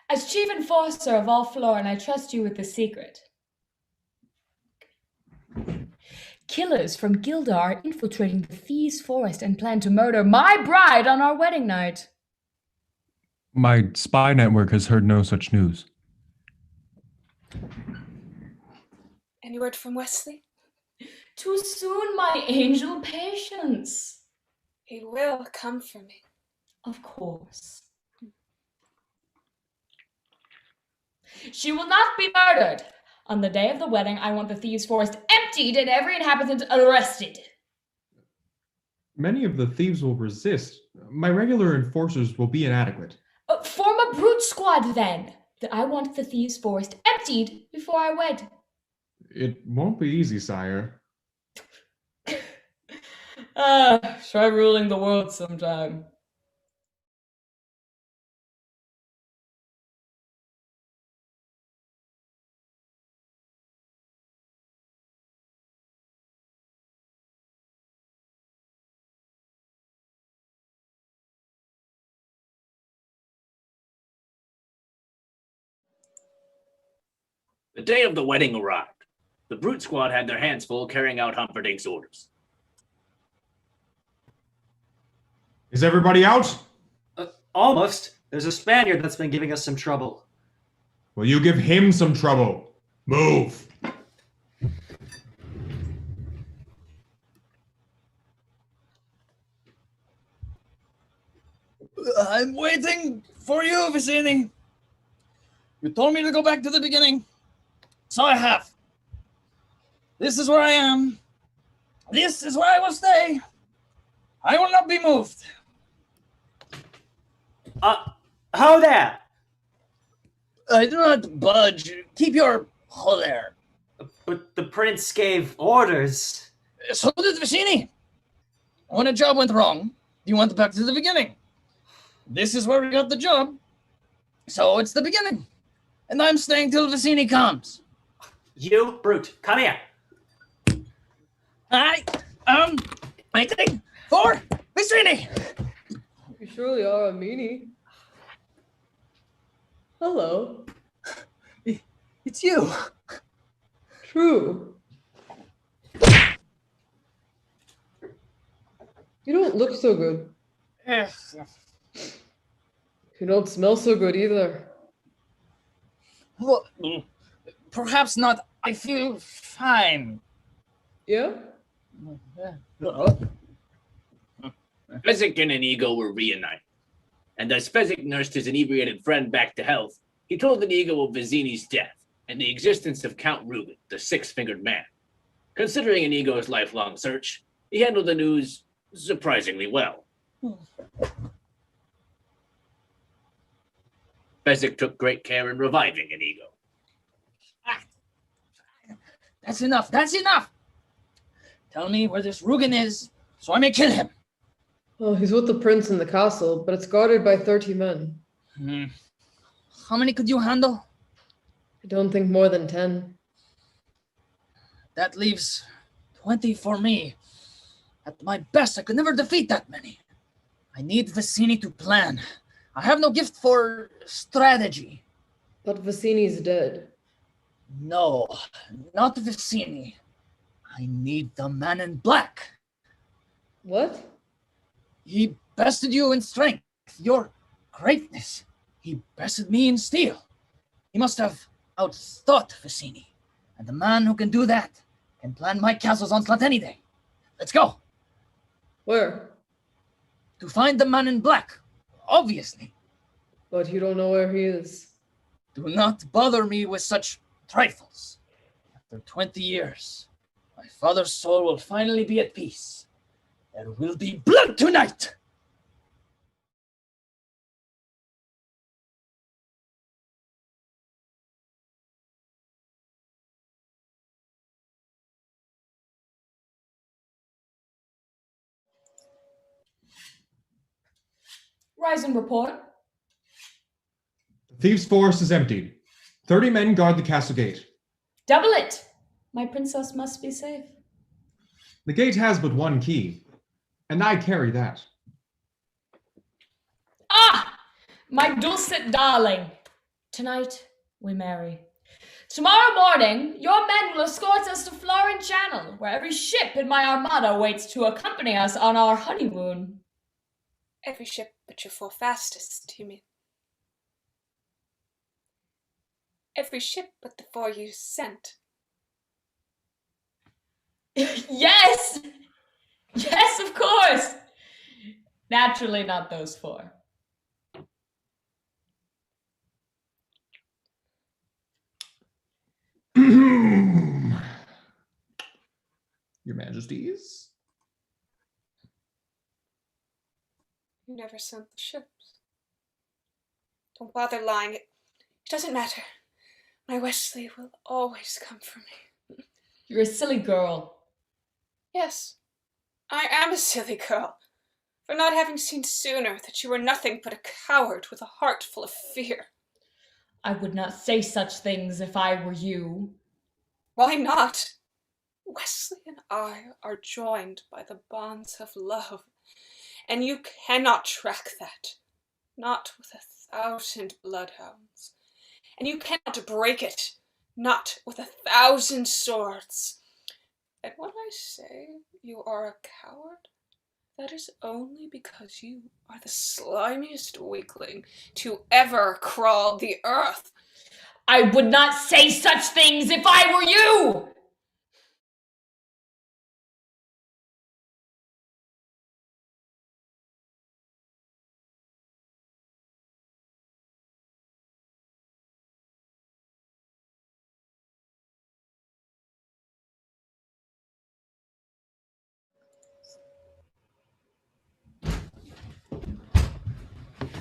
As chief enforcer of all Florin, I trust you with the secret. Killers from Gilda are infiltrating the Thieves' Forest and plan to murder my bride on our wedding night. My spy network has heard no such news. Any word from Wesley? Too soon, my angel, patience. He will come for me. Of course. She will not be murdered. On the day of the wedding, I want the Thieves' Forest emptied and every inhabitant arrested. Many of the thieves will resist. My regular enforcers will be inadequate. Form a brute squad, then. That I want the Thieves' Forest emptied before I wed. It won't be easy, sire. Try ruling the world sometime. The day of the wedding arrived. The brute squad had their hands full carrying out Humperdinck's orders. Is everybody out? Almost. There's a Spaniard that's been giving us some trouble. Well, you give him some trouble. Move. I'm waiting for you, Vicini. You told me to go back to the beginning, so I have. This is where I am. This is where I will stay. I will not be moved. How there? I do not budge. Keep your hold there. But the prince gave orders. So did Vicini. When a job went wrong, you went back to the beginning. This is where we got the job, so it's the beginning. And I'm staying till Vicini comes. You, brute, come here. I am waiting for Vicini. You surely are a meanie. Hello. It's you. True. You don't look so good. You don't smell so good either. Well, perhaps not. I feel fine. Yeah? Fezzik and Inigo were reunited, and as Fezzik nursed his inebriated friend back to health, he told Inigo of Vizzini's death and the existence of Count Ruben, the six-fingered man. Considering Inigo's lifelong search, he handled the news surprisingly well. Fezzik took great care in reviving Inigo. That's enough. That's enough. Tell me where this Rugen is, so I may kill him. Oh, he's with the prince in the castle, but it's guarded by 30 men. How many could you handle? I don't think more than 10. That leaves 20 for me. At my best, I could never defeat that many. I need Vicini to plan. I have no gift for strategy. But Vicini's dead. No, not Vicini. I need the man in black. What? He bested you in strength, your greatness. He bested me in steel. He must have outthought Vicini. And the man who can do that can plan my castle's onslaught any day. Let's go. Where? To find the man in black, obviously. But you don't know where he is. Do not bother me with such trifles. After 20 years, my father's soul will finally be at peace. There will be blood tonight! Rise and report. The thieves' forest is emptied. 30 men guard the castle gate. Double it! My princess must be safe. The gate has but one key, and I carry that. Ah! My dulcet darling. Tonight, we marry. Tomorrow morning, your men will escort us to Florin Channel, where every ship in my armada waits to accompany us on our honeymoon. Every ship but your four fastest, you mean? Every ship but the four you sent. Yes! Yes, of course! Naturally, not those four. Your Majesties? You never sent the ships. Don't bother lying. It doesn't matter. My Wesley will always come for me. You're a silly girl. Yes, I am a silly girl for not having seen sooner that you were nothing but a coward with a heart full of fear. I would not say such things if I were you. Why not? Wesley and I are joined by the bonds of love, and you cannot track that, not with 1,000 bloodhounds. And you cannot break it, not with 1,000 swords. And when I say you are a coward, that is only because you are the slimiest weakling to ever crawl the earth. I would not say such things if I were you!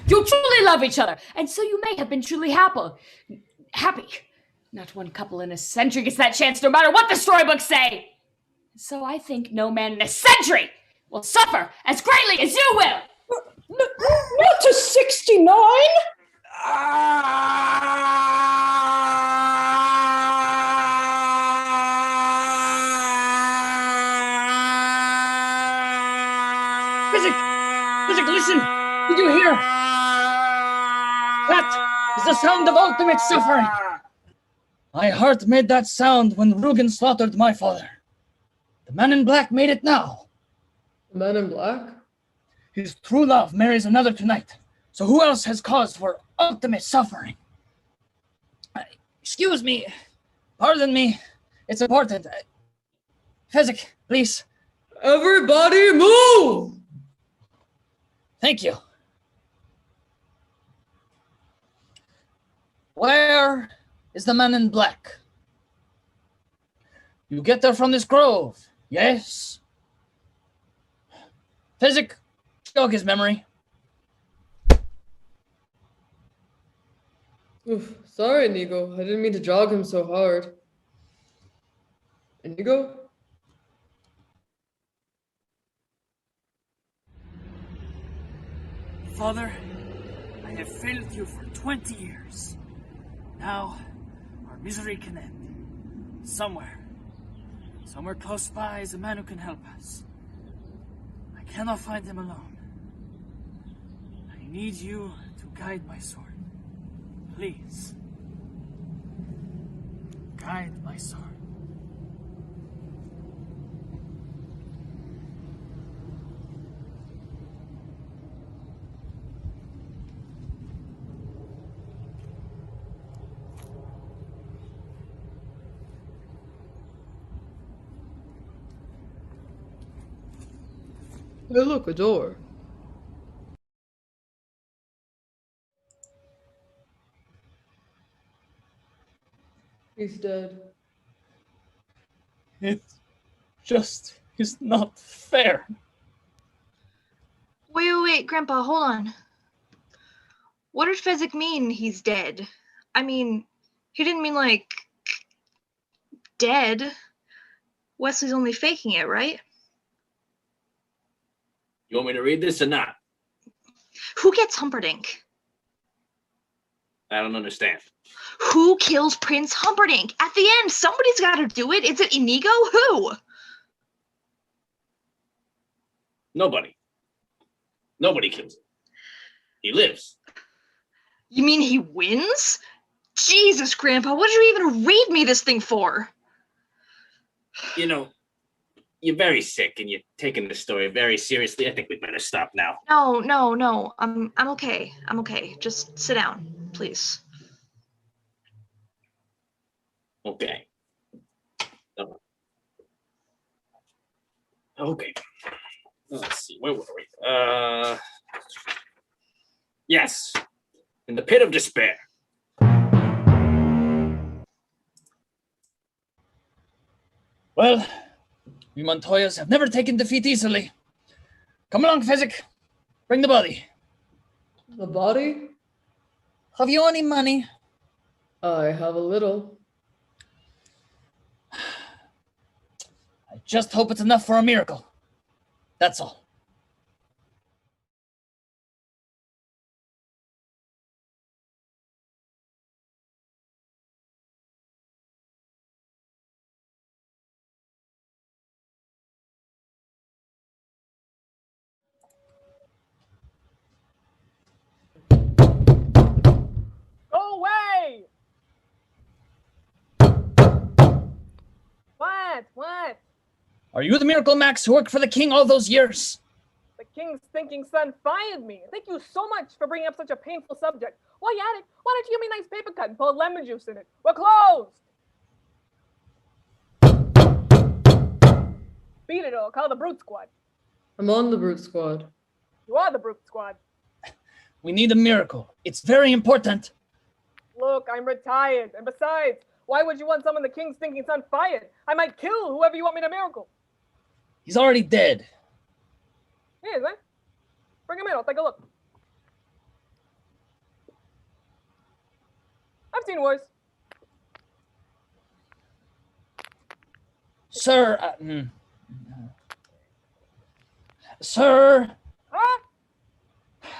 You truly love each other, and so you may have been truly happy. Not one couple in a century gets that chance, no matter what the storybooks say. So I think no man in a century will suffer as greatly as you will. Not to 69! Physic, listen! Did you hear? That is the sound of ultimate suffering. My heart made that sound when Rugen slaughtered my father. The man in black made it now. The man in black? His true love marries another tonight. So who else has cause for ultimate suffering? Excuse me. Pardon me. It's important. Fezzik, please. Everybody move! Thank you. Where is the man in black? You get there from this grove, yes? Fezzik, jog his memory. Oof, sorry, Inigo. I didn't mean to jog him so hard. Inigo? Father, I have failed you for 20 years. Now, our misery can end. Somewhere close by is a man who can help us. I cannot find him alone. I need you to guide my sword. Please. Guide my sword. Hey, look, a door. He's dead. It just is not fair. Wait, Grandpa, hold on. What did Fezzik mean he's dead? I mean, he didn't mean like dead. Wesley's only faking it, right? You want me to read this or not? Who gets Humperdinck? I don't understand. Who kills Prince Humperdinck? At the end, somebody's got to do it. Is it Inigo? Who? Nobody. Nobody kills him. He lives. You mean he wins? Jesus, Grandpa, what did you even read me this thing for? You know, you're very sick and you're taking this story very seriously. I think we better stop now. No. I'm okay. I'm okay. Just sit down, please. Okay. Okay. Let's see. Where were we? Yes. In the pit of despair. Well, we Montoyas have never taken defeat easily. Come along, Fezzik. Bring the body. The body? Have you any money? I have a little. just hope it's enough for a miracle. That's all. Go away! What? Are you the Miracle Max who worked for the king all those years? The king's thinking son fired me. Thank you so much for bringing up such a painful subject. While you're at it, why don't you give me a nice paper cut and put lemon juice in it? We're closed! Beat it all. Call the Brute Squad. I'm on the Brute Squad. You are the Brute Squad. We need a miracle. It's very important. Look, I'm retired. And besides, why would you want someone the king's thinking son fired? I might kill whoever you want me to miracle. He's already dead. He is, eh? Bring him in. I'll take a look. I've seen worse. Sir, Sir, Huh?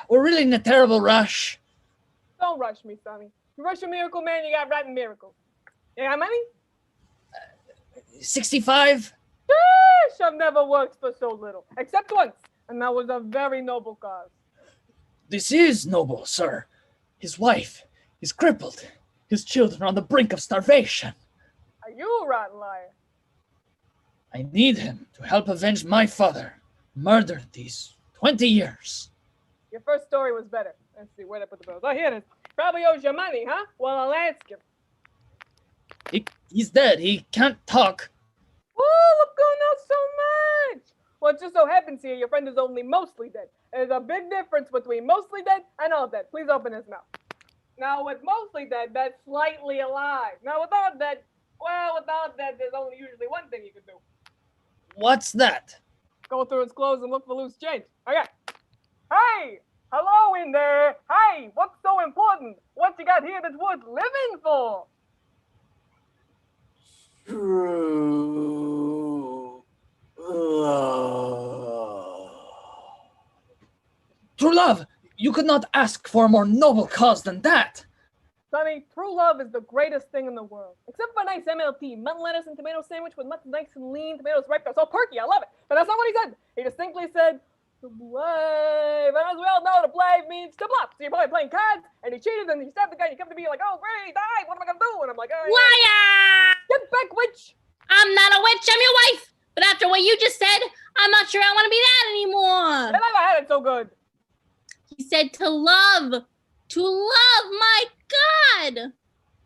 we're really in a terrible rush. Don't rush me, Sonny. You rush a miracle man, you got rotten miracles. You got money? 65? Sheesh, I've never worked for so little. Except once. And that was a very noble cause. This is noble, sir. His wife is crippled. His children are on the brink of starvation. Are you a rotten liar? I need him to help avenge my father, murdered these 20 years. Your first story was better. Let's see, where'd I put the bills? Oh, here it is. Probably owes you money, huh? Well, I'll ask him. He's dead. He can't talk. Oh, look, I know so much. Well, it just so happens here your friend is only mostly dead. There's a big difference between mostly dead and all dead. Please open his mouth. Now, with mostly dead, that's slightly alive. Now, without that, there's only usually one thing you can do. What's that? Go through his clothes and look for loose change. Okay. Hey! Hello in there! Hey! What's so important? What you got here that's worth living for? True love, you could not ask for a more noble cause than that. Sonny, true love is the greatest thing in the world. Except for a nice MLT, mutton lettuce and tomato sandwich with mutton nice and lean, tomatoes ripe. That's all perky, I love it. But that's not what he said. He distinctly said, to blave. And as we all know, to blave means to bluff. So you're probably playing cards, and he cheated, and he stabbed the guy, and you come to me like, oh, great, he died, what am I gonna do? And I'm like, oh, Liar! Get back, witch! I'm not a witch, I'm your wife! But after what you just said, I'm not sure I want to be that anymore. I never had it so good. He said to love. To love, my God!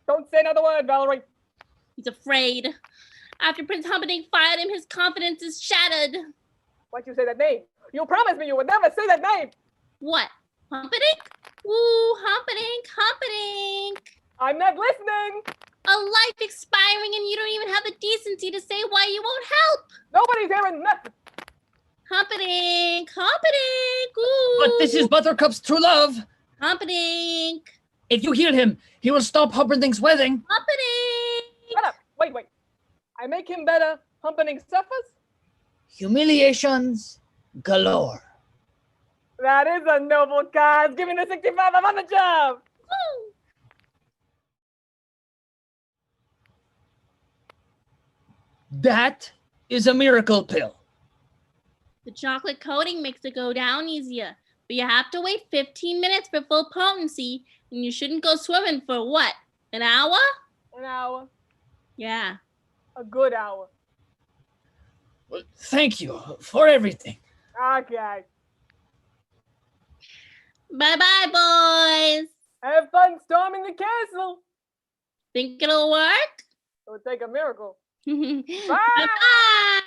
Don't say another word, Valerie. He's afraid. After Prince Humperdinck fired him, his confidence is shattered. Why'd you say that name? You promised me you would never say that name. What? Humperdinck? Ooh, Humperdinck, Humperdinck. I'm not listening. A life expiring and you don't even have the decency to say why you won't help. Nobody's hearing nothing. Humperdinck, Humperdinck, ooh. But this is Buttercup's true love. Humperdinck. If you heal him, he will stop Humperdinck's wedding. Humperdinck. Shut up. Wait. I make him better. Humperdinck suffers? Humiliations galore. That is a noble cause. Give me the 65. I'm on the job. Woo. That is a miracle pill. The chocolate coating makes it go down easier, but you have to wait 15 minutes for full potency, and you shouldn't go swimming for what, an hour? An hour. Yeah. A good hour. Well, thank you for everything. Okay. Bye-bye, boys. Have fun storming the castle. Think it'll work? It would take a miracle. Bye-bye.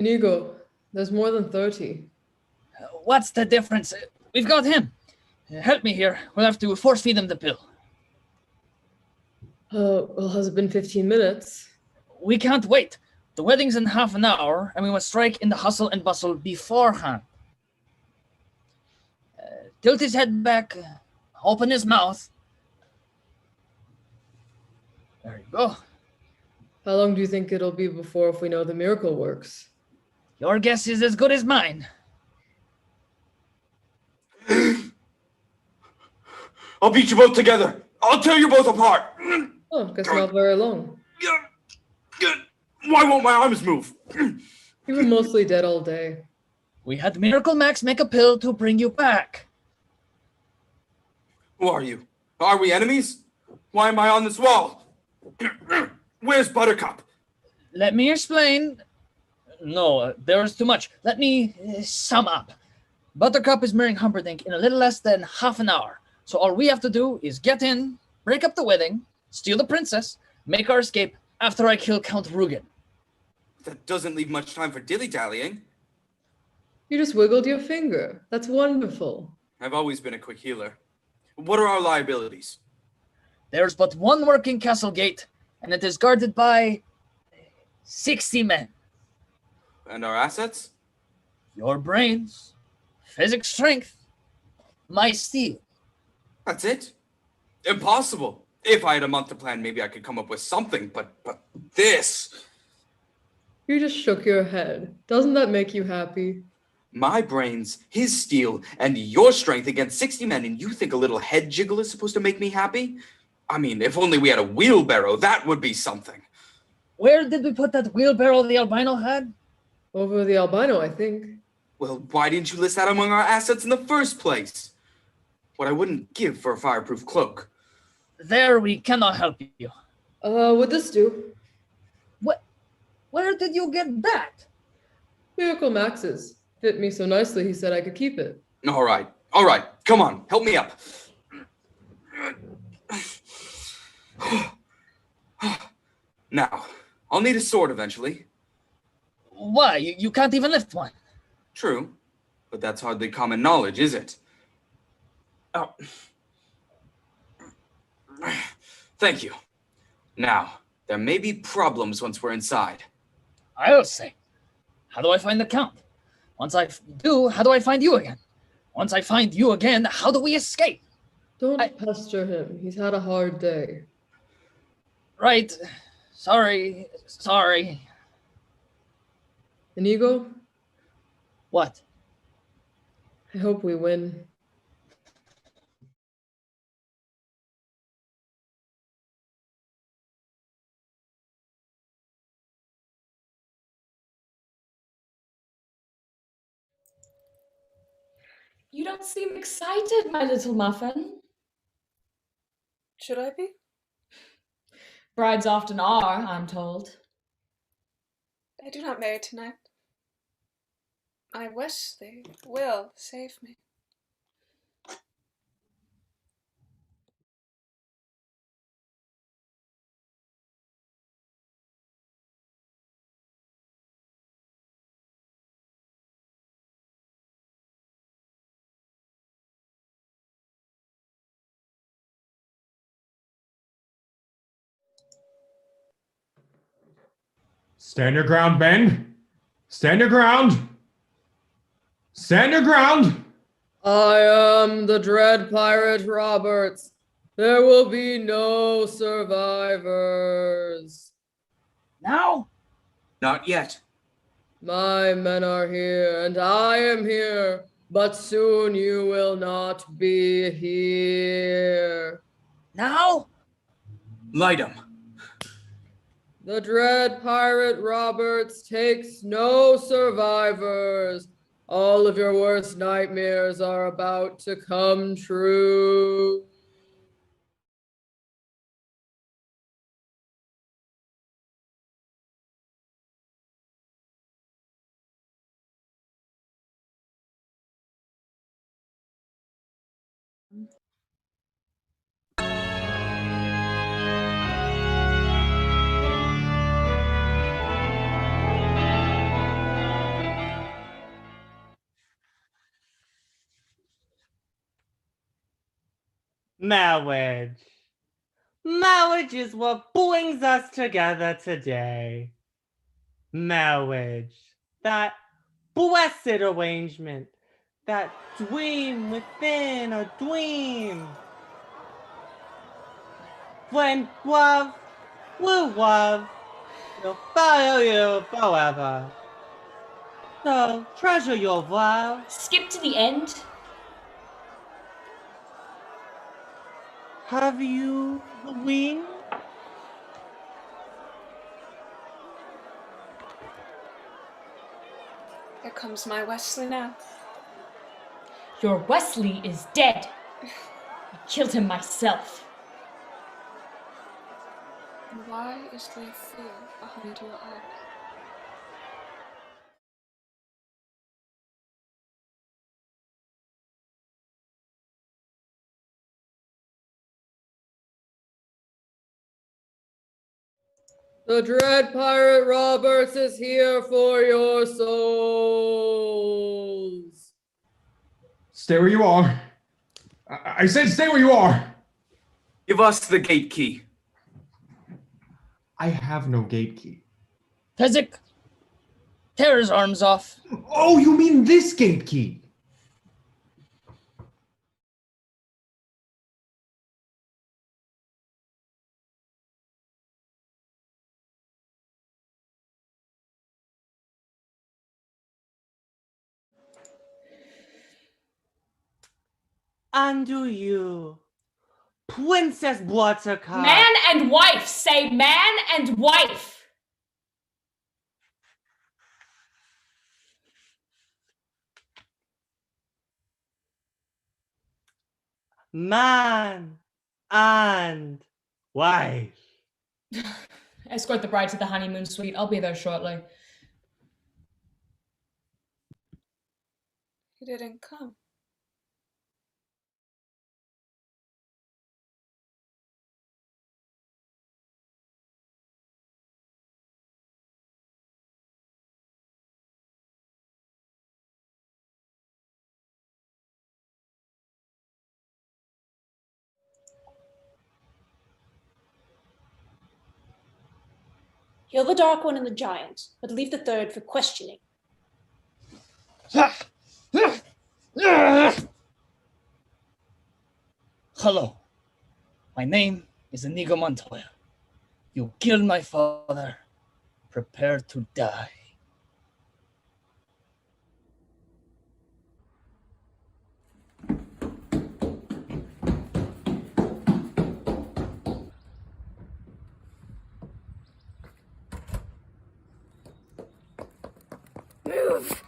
Inigo, there's more than 30. What's the difference? We've got him. Help me here. We'll have to force feed him the pill. Well, has it been 15 minutes? We can't wait. The wedding's in half an hour, and we must strike in the hustle and bustle beforehand. Tilt his head back, open his mouth. There you go. How long do you think it'll be before if we know the miracle works? Your guess is as good as mine. I'll beat you both together. I'll tear you both apart. Oh, guess not very long. Why won't my arms move? You were mostly dead all day. We had Miracle Max make a pill to bring you back. Who are you? Are we enemies? Why am I on this wall? Where's Buttercup? Let me explain. No, there's too much. Let me sum up. Buttercup is marrying Humperdinck in a little less than half an hour. So all we have to do is get in, break up the wedding, steal the princess, make our escape after I kill Count Rugen. That doesn't leave much time for dilly-dallying. You just wiggled your finger. That's wonderful. I've always been a quick healer. What are our liabilities? There's but one working castle gate, and it is guarded by 60 men. And our assets? Your brains, physics strength, my steel. That's it? Impossible. If I had a month to plan, maybe I could come up with something, but this... You just shook your head. Doesn't that make you happy? My brains, his steel, and your strength against 60 men, and you think a little head jiggle is supposed to make me happy? I mean, if only we had a wheelbarrow, that would be something. Where did we put that wheelbarrow the albino had? Over the albino, I think. Well, why didn't you list that among our assets in the first place? What I wouldn't give for a fireproof cloak. There, we cannot help you. Would this do? What? Where did you get that? Miracle Max's. Fit me so nicely, he said I could keep it. All right. Come on, help me up. Now, I'll need a sword eventually. Why? You can't even lift one. True, but that's hardly common knowledge, is it? Oh. Thank you. Now, there may be problems once we're inside. I'll say. How do I find the Count? Once I do, how do I find you again? Once I find you again, how do we escape? Don't pester him. He's had a hard day. Right. Sorry. Inigo? What? I hope we win. You don't seem excited, my little muffin. Should I be? Brides often are, I'm told. I do not marry tonight. My Wesley will save me. Stand your ground, Ben. Stand your ground. Stand your ground. I am the dread pirate Roberts. There will be no survivors. Now? Not yet. My men are here, and I am here, but soon you will not be here. Now? Light 'em. The dread pirate Roberts takes no survivors. All of your worst nightmares are about to come true. Now, Wedge, Marriage is what brings us together today. Marriage. That blessed arrangement. That dream within a dream. When love will love will follow you forever. So treasure your love. Skip to the end. Have you the ring? Here comes my Wesley now. Your Wesley is dead. I killed him myself. And why is there fear behind your eyes? The dread pirate Roberts is here for your souls. Stay where you are. I said stay where you are. Give us the gate key. I have no gate key. Fezzik, tear his arms off. Oh, you mean this gate key? And do you, Princess Buttercup? Man and wife. Say man and wife. Man and wife. Escort the bride to the honeymoon suite. I'll be there shortly. He didn't come. Kill the Dark One and the Giant, but leave the third for questioning. Hello. My name is Inigo Montoya. You killed my father. Prepare to die. Move!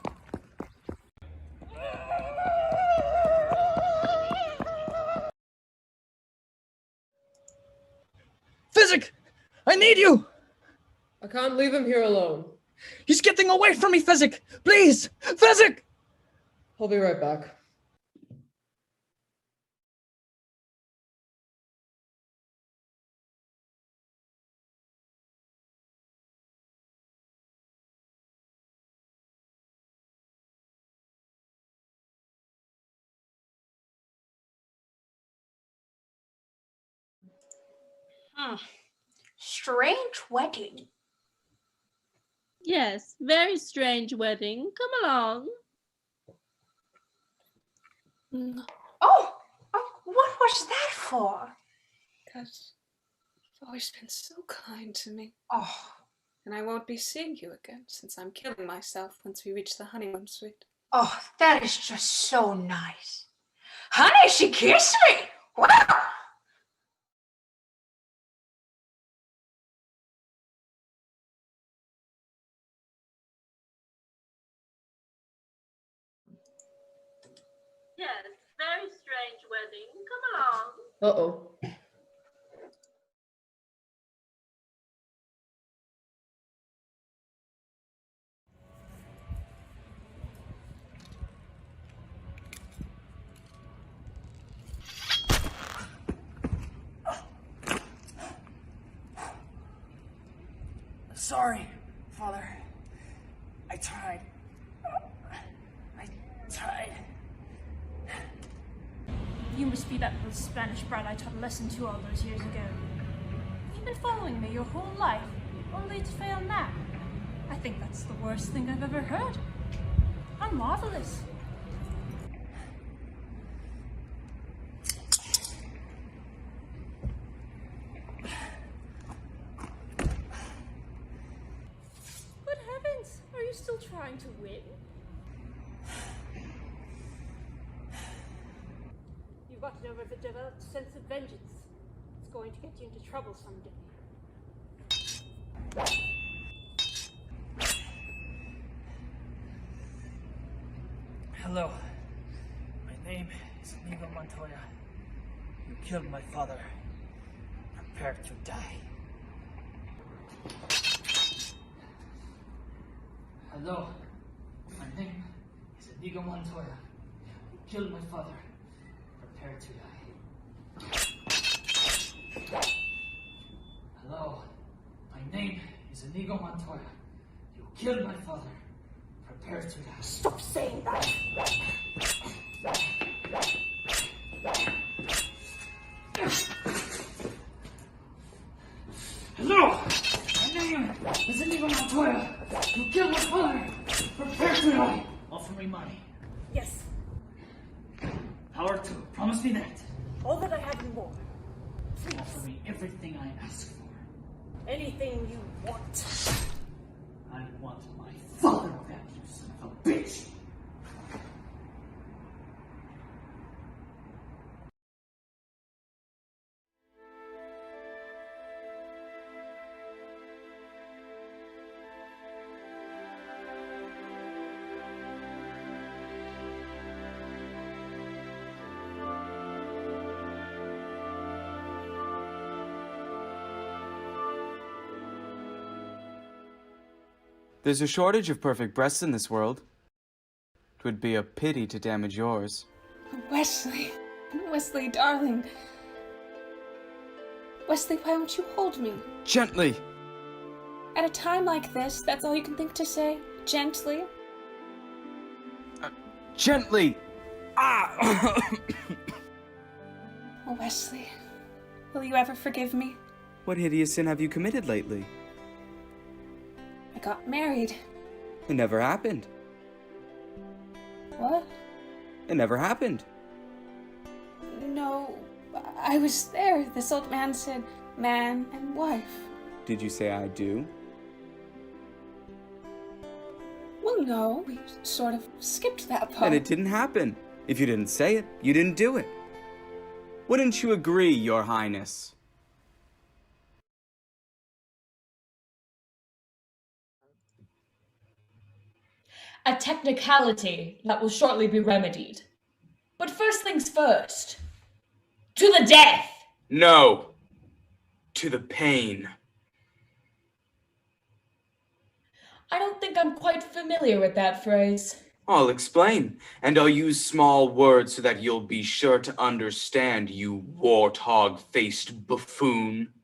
Fezzik! I need you! I can't leave him here alone. He's getting away from me, Fezzik! Please! Fezzik! I'll be right back. Strange wedding. Yes, very strange wedding. Come along. Oh, what was that for? Because you've always been so kind to me. Oh, And I won't be seeing you again since I'm killing myself once we reach the honeymoon suite. oh, that is just so nice. Honey, she kissed me. Wow. Yes, very strange wedding. Come along. Uh-oh. Sorry, Father. I tried. I tried. You must be that little Spanish brat I taught a lesson to all those years ago. You've been following me your whole life, only to fail now. I think that's the worst thing I've ever heard. How marvelous. Good heavens, are you still trying to win? You've got an overdeveloped sense of vengeance. It's going to get you into trouble someday. Hello. My name is Inigo Montoya. You killed my father. Prepare to die. Hello. My name is Inigo Montoya. You killed my father. Prepare to die. Hello. My name is Inigo Montoya. You killed my father. Prepare to die. Stop saying that! Hello! My name is Inigo Montoya. You killed my father. Prepare to die. Offer me money. Yes, Power 2. Promise me that. all that I have and more. Offer me everything I ask for. Anything you want. I want my father back, you son of a bitch! There's a shortage of perfect breasts in this world. 'Twould be a pity to damage yours. Wesley. Wesley, darling. Wesley, why won't you hold me? Gently! At a time like this, that's all you can think to say? Gently? Gently! Ah! Oh, Wesley. Will you ever forgive me? What hideous sin have you committed lately? I got married. It never happened. What? It never happened. No, I was there. This old man said man and wife. Did you say I do? Well, no, we sort of skipped that part. And it didn't happen. If you didn't say it, you didn't do it. Wouldn't you agree, Your Highness? A technicality that will shortly be remedied. But first things first. To the death! No. To the pain. I don't think I'm quite familiar with that phrase. I'll explain, and I'll use small words so that you'll be sure to understand, you warthog-faced buffoon.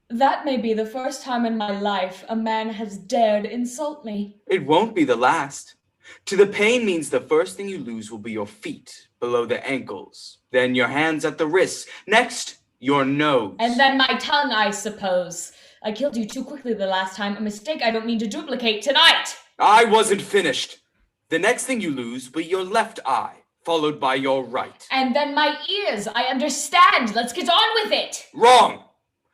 That may be the first time in my life a man has dared insult me. It won't be the last. To the pain means the first thing you lose will be your feet, below the ankles. Then your hands at the wrists. Next, your nose. And then my tongue, I suppose. I killed you too quickly the last time, a mistake I don't mean to duplicate tonight. I wasn't finished. The next thing you lose will be your left eye, followed by your right. And then my ears, I understand. Let's get on with it. Wrong!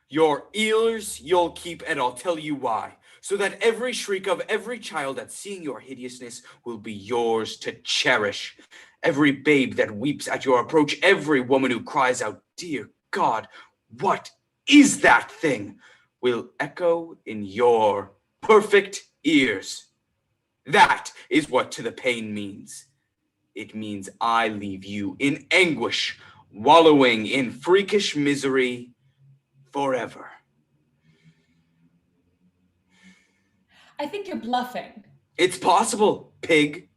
Your ears you'll keep, and I'll tell you why. So that every shriek of every child at seeing your hideousness will be yours to cherish. Every babe that weeps at your approach, every woman who cries out, "Dear God, what is that thing?" will echo in your perfect ears. That is what to the pain means. It means I leave you in anguish, wallowing in freakish misery forever. I think you're bluffing. It's possible, pig.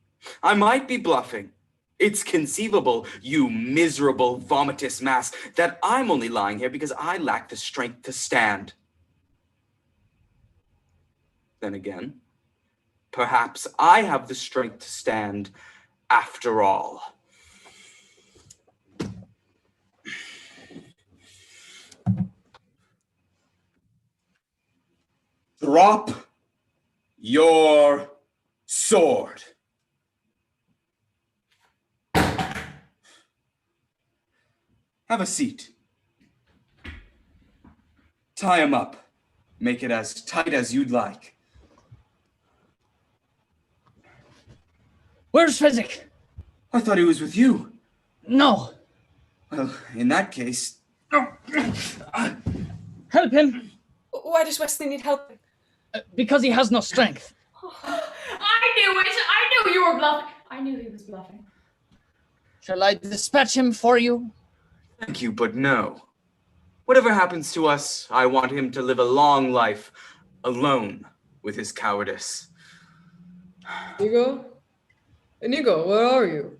I might be bluffing. It's conceivable, you miserable vomitous mass, that I'm only lying here because I lack the strength to stand. Then again, perhaps I have the strength to stand after all. Drop your sword. Have a seat. Tie him up. Make it as tight as you'd like. Where's Physic? I thought he was with you. No. Well, in that case... Help him. Why does Wesley need help? Because he has no strength. I knew it! I knew you were bluffing! I knew he was bluffing. Shall I dispatch him for you? Thank you, but no. Whatever happens to us, I want him to live a long life alone with his cowardice. Inigo? Inigo, where are you?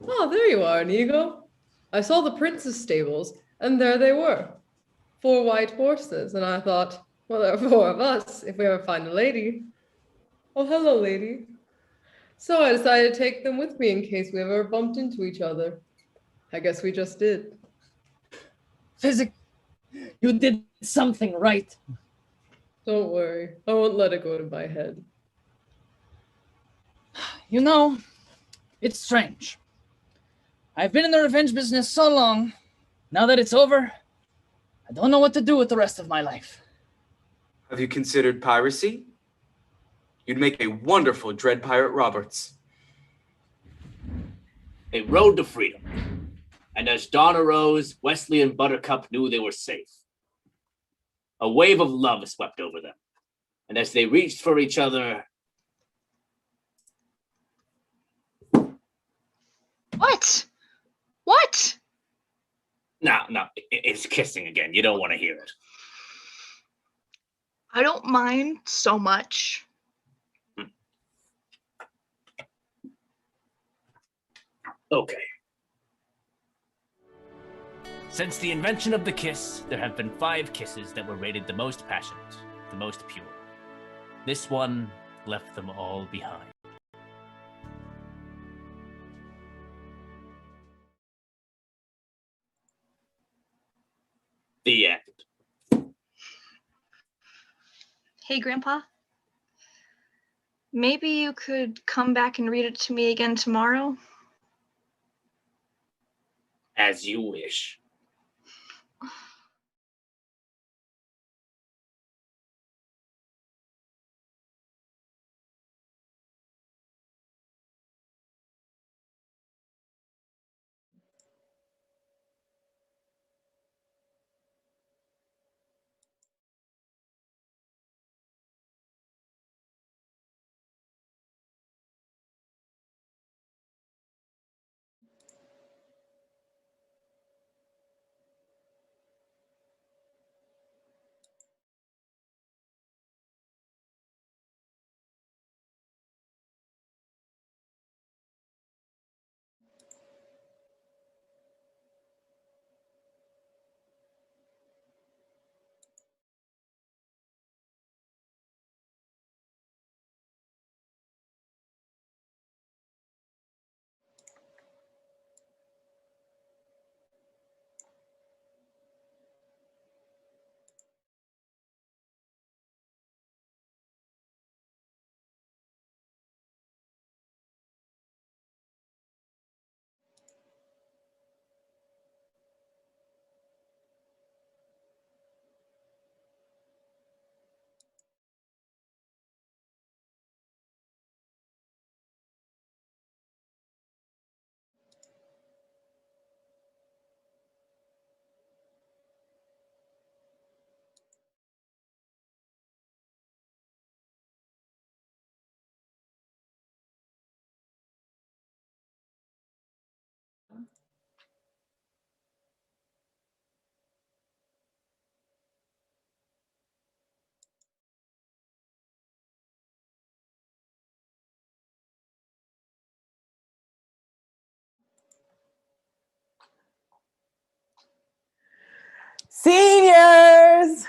Oh, there you are, Inigo. I saw the prince's stables, and there they were. 4 white horses, and I thought, well, there are 4 of us if we ever find a lady. Oh, hello, lady. So I decided to take them with me in case we ever bumped into each other. I guess we just did. Physic, you did something right. Don't worry, I won't let it go to my head. You know, it's strange. I've been in the revenge business so long. Now that it's over, I don't know what to do with the rest of my life. Have you considered piracy? You'd make a wonderful Dread Pirate Roberts. They rode to freedom. And as dawn arose, Wesley and Buttercup knew they were safe. A wave of love swept over them. And as they reached for each other... What? What? No, it's kissing again. You don't want to hear it. I don't mind so much. Okay. Since the invention of the kiss, there have been 5 kisses that were rated the most passionate, the most pure. This one left them all behind. The end. Hey, Grandpa. Maybe you could come back and read it to me again tomorrow? As you wish. Seniors!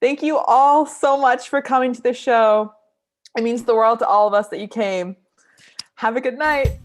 Thank you all so much for coming to the show. It means the world to all of us that you came. Have a good night.